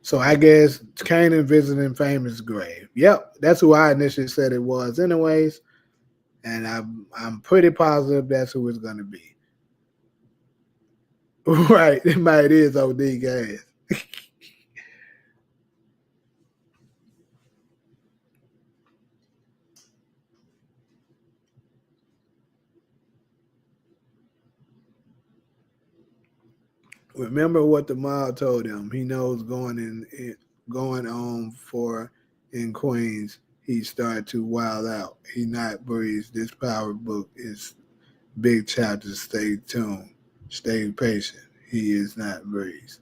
So I guess Kanan visiting Famous grave. Yep, that's who I initially said it was, anyways. And I'm pretty positive that's who it's gonna be. Right, it might is OD gas. Remember what the mob told him. He knows going on for in Queens. He started to wild out. He not Breeze. This power book is big chapters. Stay tuned. Stay patient. He is not Breeze.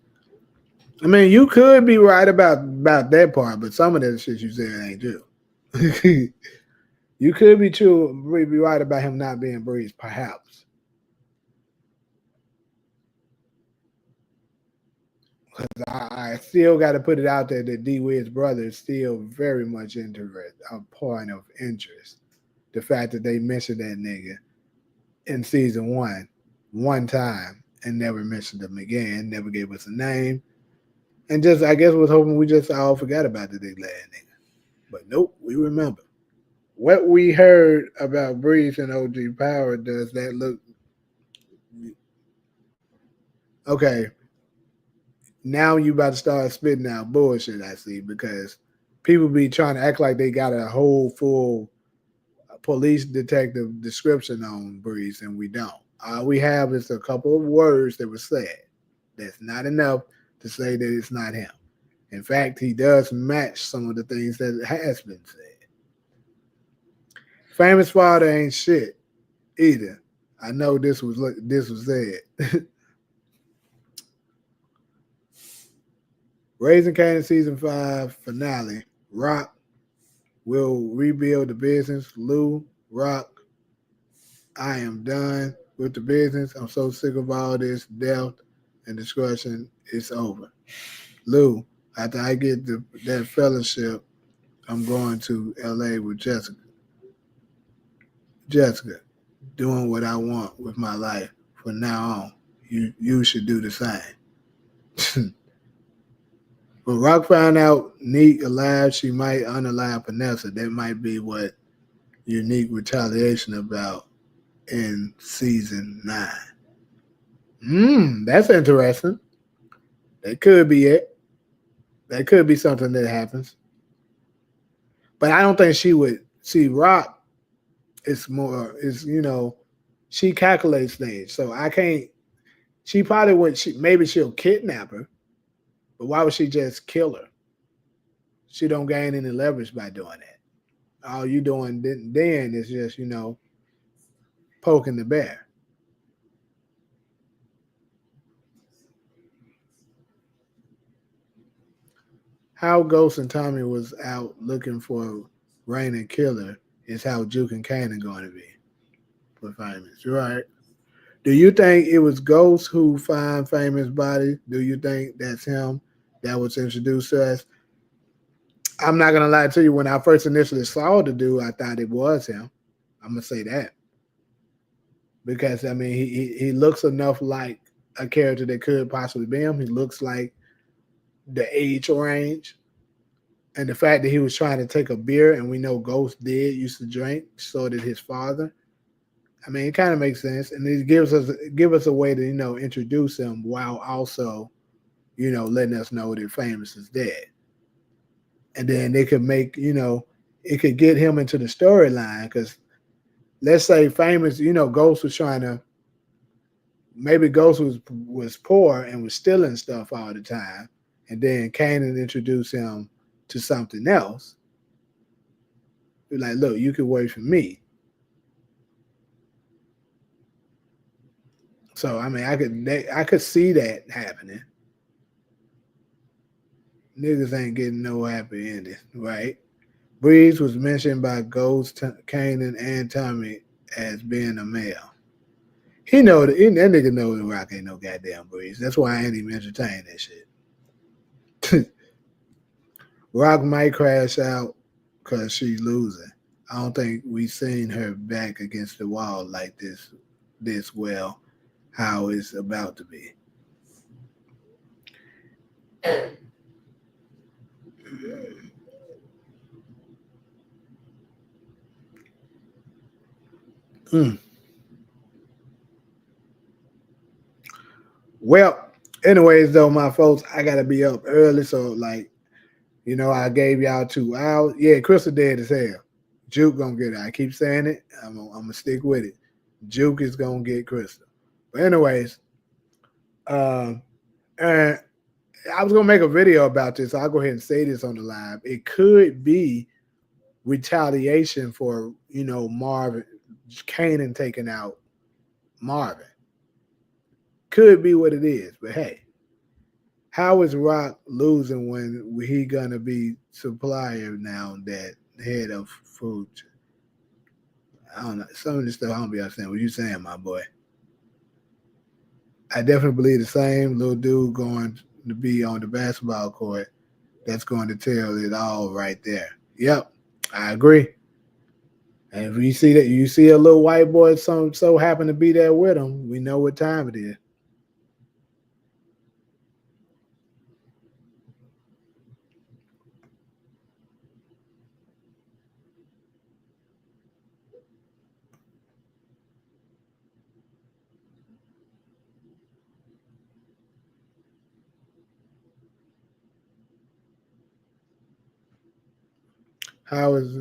I mean, you could be right about that part, but some of that shit you said ain't true. You could be right about him not being Breeze, perhaps. Because I still got to put it out there that D Wid's brother is still very much a point of interest. The fact that they mentioned that nigga in season one time, and never mentioned him again, never gave us a name, and just I guess was hoping we just all forgot about the big lad nigga. But nope, we remember. What we heard about Breeze and OG Power, does that look okay? Now you about to start spitting out bullshit, I see, because people be trying to act like they got a whole full police detective description on Breeze, and we don't. All we have is a couple of words that were said. That's not enough to say that it's not him. In fact, he does match some of the things that has been said. Famous father ain't shit either. I know this was said. Raising Kanan season 5 finale. Rock will rebuild the business. Lou, Rock, I am done with the business. I'm so sick of all this death and destruction. It's over. Lou, after I get that fellowship, I'm going to LA with Jessica. Jessica, doing what I want with my life from now on. You should do the same. When Rock found out Neek alive, she might unalive Vanessa. That might be what Unique retaliation about in season 9. That's interesting. That could be it. That could be something that happens. But I don't think she would see Rock. It's more, she calculates things. So I can't. She probably would. Maybe she'll kidnap her, but why would she just kill her? She don't gain any leverage by doing that. All you doing then is just poking the bear. how Ghost and Tommy was out looking for Rain and Killer is how Juke and Kanan going to be for Famous. You're right. Do you think it was Ghost who found Famous' body? Do you think that's him that was introduced to us? I'm not gonna lie to you. When I first initially saw the dude, I thought it was him. I'm gonna say that because I mean he looks enough like a character that could possibly be him. He looks like the age range, and the fact that he was trying to take a beer, and we know Ghost used to drink, so did his father. I mean, it kind of makes sense, and it gives us a way to introduce him while also letting us know that Famous is dead. And then they could make, it could get him into the storyline because let's say Famous, Ghost was trying to, maybe Ghost was poor and was stealing stuff all the time. And then Kanan introduced him to something else. Be like, look, you could work for me. So, I mean, I could see that happening. Niggas ain't getting no happy ending, right? Breeze was mentioned by Ghost, Kanan, and Tommy as being a male. That nigga know the Rock ain't no goddamn Breeze. That's why I ain't even entertain that shit. Rock might crash out because she's losing. I don't think we seen her back against the wall like this well, how it's about to be. Well, anyways, though, my folks, I gotta be up early, so I gave y'all 2 hours. Yeah, Crystal dead as hell. Juke gonna get it. I keep saying it. I'm gonna stick with it. Juke is gonna get Crystal. But anyways, and I was gonna make a video about this. So I'll go ahead and say this on the live. It could be retaliation for Marvin, Kanan taking out Marvin. Could be what it is, but hey, how is Rock losing when he gonna be supplier now that head of food? I don't know. Some of this stuff I don't be understanding what you saying, my boy. I definitely believe the same little dude going to be on the basketball court. That's going to tell it all right there. Yep, I agree. And if you see a little white boy so happen to be there with him, we know what time it is. How is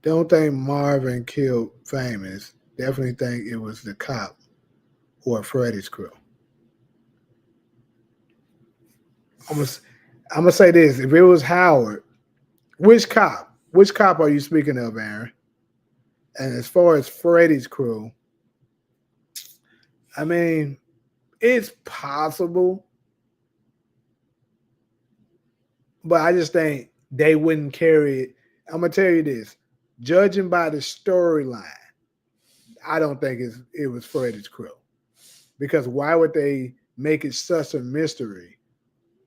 don't think Marvin killed Famous. Definitely think it was the cop or Freddy's crew. I'm gonna say this: if it was Howard, which cop are you speaking of, Aaron? And as far as Freddy's crew, I mean, it's possible, but I just think they wouldn't carry it. I'm gonna tell you this: judging by the storyline, I don't think it was Freddy's crew. Because why would they make it such a mystery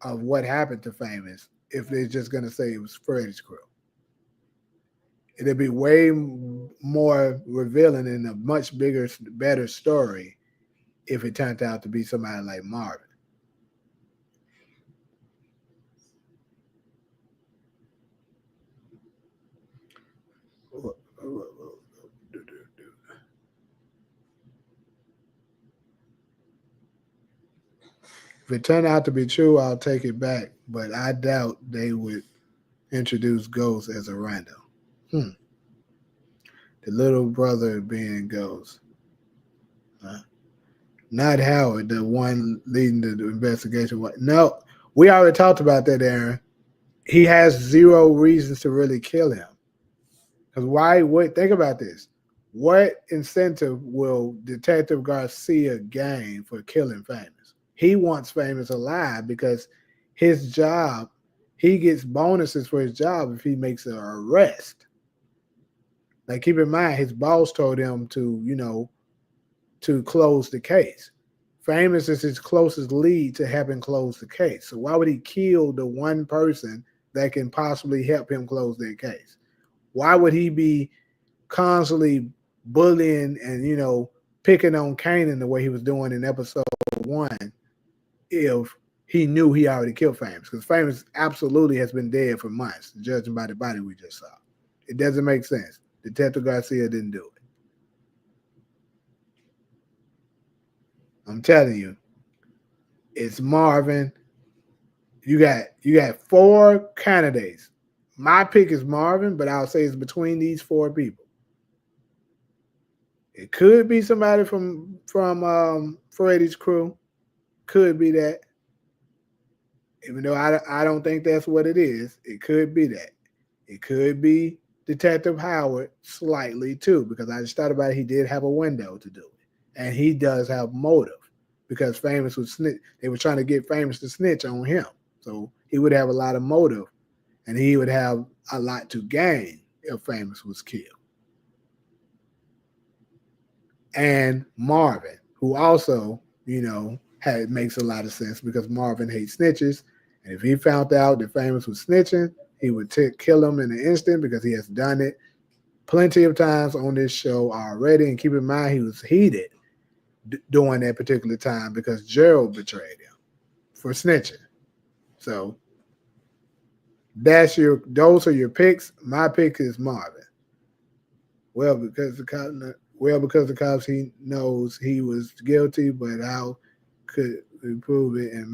of what happened to Famous if they're just gonna say it was Freddy's crew? It'd be way more revealing and a much better story if it turned out to be somebody like Marvin. If it turned out to be true, I'll take it back, but I doubt they would introduce Ghost as a random. The little brother being Ghost. Not Howard, the one leading the investigation. No, we already talked about that, Aaron. He has zero reasons to really kill him. Because why would, think about this. What incentive will Detective Garcia gain for killing Famous? He wants Famous alive because his job, he gets bonuses for his job if he makes an arrest. Like, keep in mind, his boss told him to, to close the case. Famous is his closest lead to helping close the case. So why would he kill the one person that can possibly help him close that case? Why would he be constantly bullying and, picking on Kanan the way he was doing in episode 1 if he knew he already killed Famous? Because Famous absolutely has been dead for months, judging by the body we just saw. It doesn't make sense. Detective Garcia didn't do it. I'm telling you, it's Marvin. You got 4 candidates. My pick is Marvin, but I'll say it's between these 4 people. It could be somebody from Freddy's crew. Could be that. Even though I don't think that's what it is. It could be that. It could be Detective Howard slightly too, because I just thought about it. He did have a window to do it. And he does have motive because Famous was snitch. They were trying to get Famous to snitch on him. So he would have a lot of motive and he would have a lot to gain if Famous was killed. And Marvin, who also, makes a lot of sense because Marvin hates snitches. And if he found out that Famous was snitching, he would kill him in an instant because he has done it plenty of times on this show already. And keep in mind, he was heated during that particular time because Gerald betrayed him for snitching. So those are your picks. My pick is Marvin. Well, because the cops, he knows he was guilty, but how could we prove it and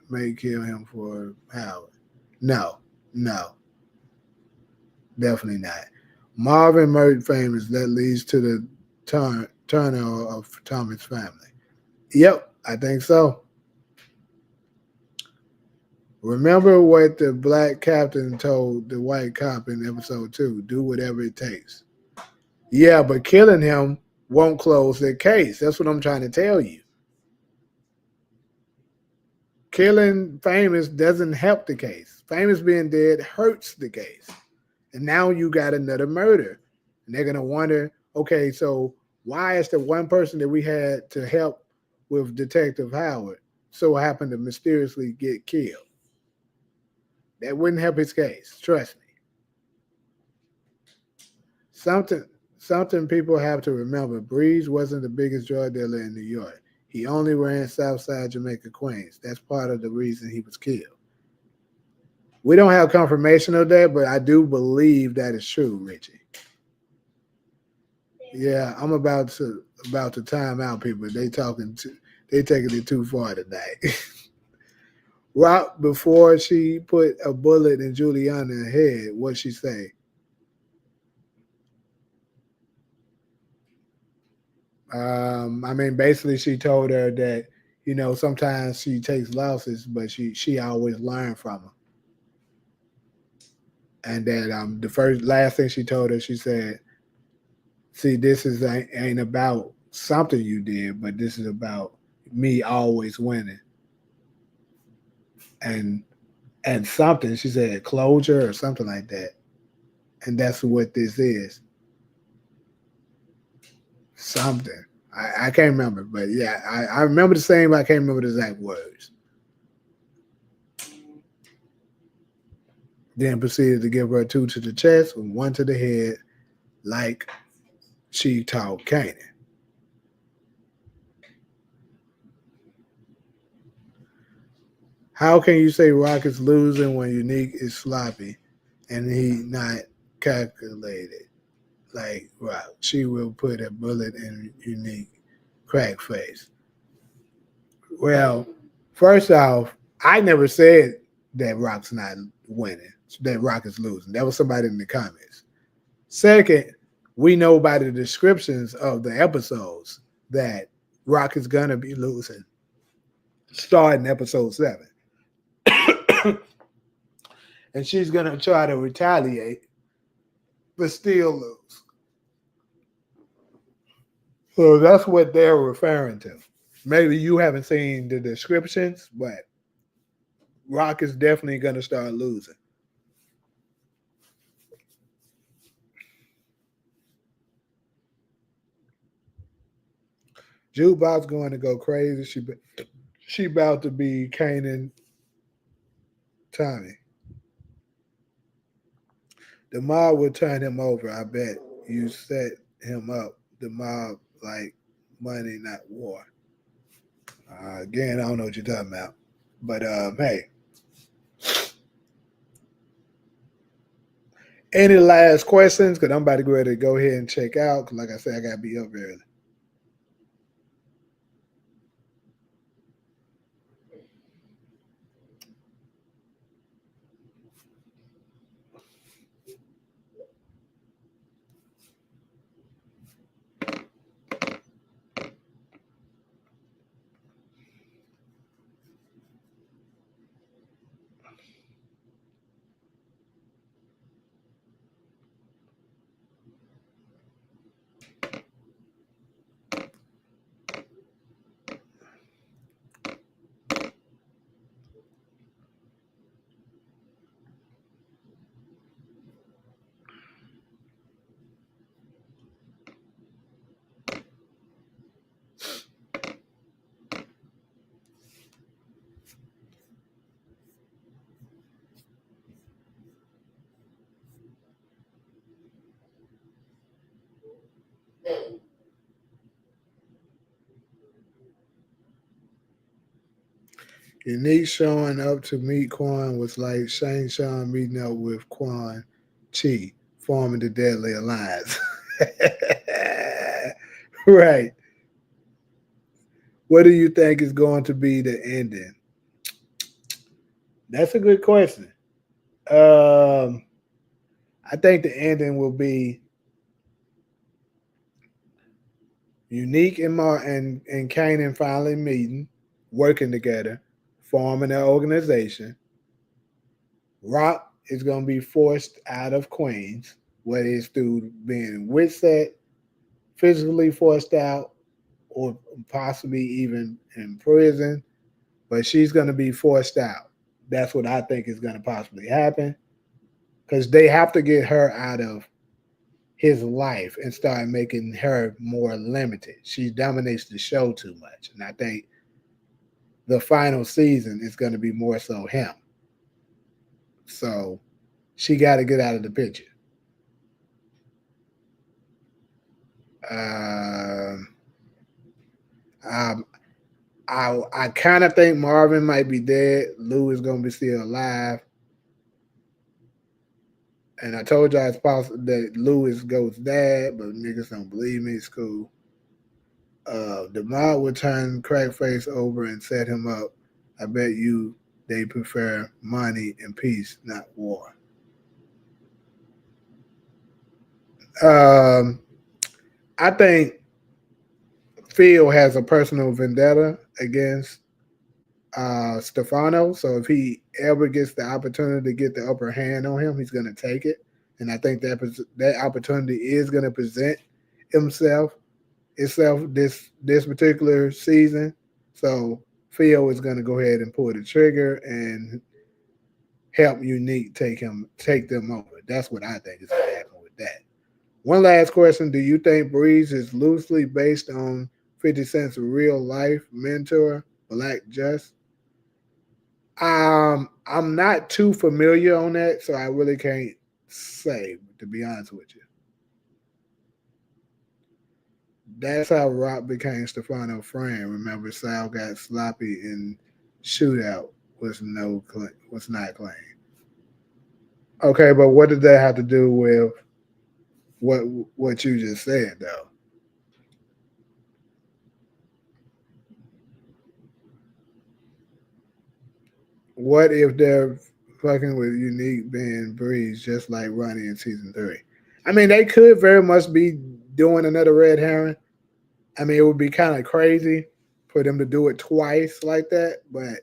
may kill him for Howard? No, definitely not. Marvin murdered Famous. That leads to the turnover of Tommy's family. Yep, I think so. Remember what the black captain told the white cop in episode 2, do whatever it takes. Yeah, but killing him won't close the case. That's what I'm trying to tell you. Killing Famous doesn't help the case. Famous being dead hurts the case. And now you got another murder. And they're going to wonder, okay, so why is the one person that we had to help with Detective Howard so happened to mysteriously get killed? That wouldn't help his case. Trust me. Something people have to remember. Breeze wasn't the biggest drug dealer in New York. He only ran Southside Jamaica, Queens. That's part of the reason he was killed. We don't have confirmation of that, but I do believe that is true, Richie. Yeah, I'm about to time out, people. They taking it too far tonight. Right before she put a bullet in Juliana's head, what'd she say? Basically she told her that, sometimes she takes losses, but she always learned from them. And that the last thing she told her, she said, see, this ain't about something you did, but this is about me always winning. And something, she said closure or something like that. And that's what this is. Something. I can't remember, but yeah, I remember the same, but I can't remember the exact words. Then proceeded to give her 2 to the chest and 1 to the head, like she taught Kanan. How can you say Rock is losing when Unique is sloppy and he not calculated like Rock? She will put a bullet in Unique crack face. Well, first off, I never said that Rock's not winning, that Rock is losing. That was somebody in the comments. Second, we know by the descriptions of the episodes that Rock is gonna be losing starting episode 7. And she's gonna try to retaliate, but still lose. So that's what they're referring to. Maybe you haven't seen the descriptions, but Rock is definitely gonna start losing. Jukebox going to go crazy. She about to be Kanan Tommy. The mob will turn him over. I bet you set him up. The mob like money, not war. Again, I don't know what you're talking about. But hey. Any last questions? Because I'm about to go ahead and go ahead and check out. Because like I said, I gotta be up early. Unique showing up to meet Quan was like Shane Sean meeting up with Quan Chi, forming the Deadly Alliance. Right. What do you think is going to be the ending? That's a good question. I think the ending will be Unique and Kanan finally meeting, working together, forming an organization. Rock is going to be forced out of Queens, whether it's through being witset, physically forced out, or possibly even in prison. But she's going to be forced out. That's what I think is going to possibly happen. Because they have to get her out of his life and start making her more limited. She dominates the show too much. And I think the final season is going to be more so him. So she got to get out of the picture. I kind of think Marvin might be dead. Lou is going to be still alive. And I told y'all it's possible that Lou is Goat's dad, but niggas don't believe me. It's cool. The mob would turn Crackface over and set him up. I bet you they prefer money and peace, not war. I think Phil has a personal vendetta against Stefano. So if he ever gets the opportunity to get the upper hand on him, he's going to take it. And I think that opportunity is going to present itself this particular season. So Phil is going to go ahead and pull the trigger and help Unique take them over. That's what I think is going to happen with that. One last question. Do you think Breeze is loosely based on 50 Cent's real life mentor, Black Just? I'm not too familiar on that, so I really can't say, to be honest with you. That's how Rock became Stefano's friend. Remember, Sal got sloppy in shootout was not clean. Okay, but what did that have to do with what you just said, though? What if they're fucking with Unique being Breeze just like Ronnie in season 3? I mean, they could very much be doing another red herring, I mean, it would be kind of crazy for them to do it twice like that, but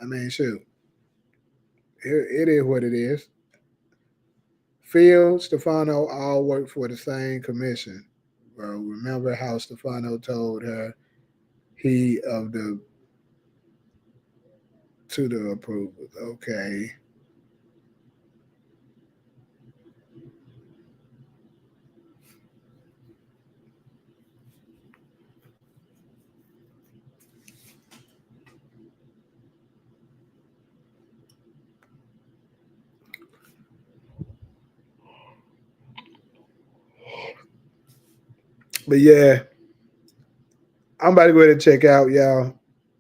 I mean, shoot, it is what it is. Phil, Stefano all work for the same commission. Bro, remember how Stefano told her he of the to the approvals. Okay. But yeah, I'm about to go ahead and check out, y'all.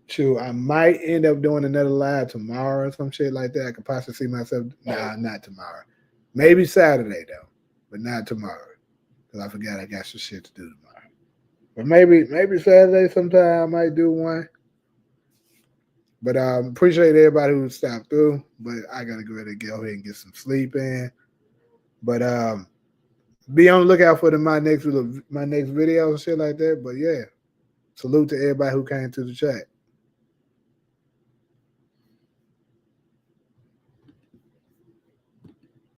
Shoot, I might end up doing another live tomorrow or some shit like that. I could possibly see myself. Nah, not tomorrow. Maybe Saturday though, but not tomorrow because I forgot I got some shit to do tomorrow. But maybe Saturday sometime I might do one. But appreciate everybody who stopped through. But I gotta go ahead and get some sleep in. But be on the lookout for my next video and shit like that. But yeah, salute to everybody who came to the chat.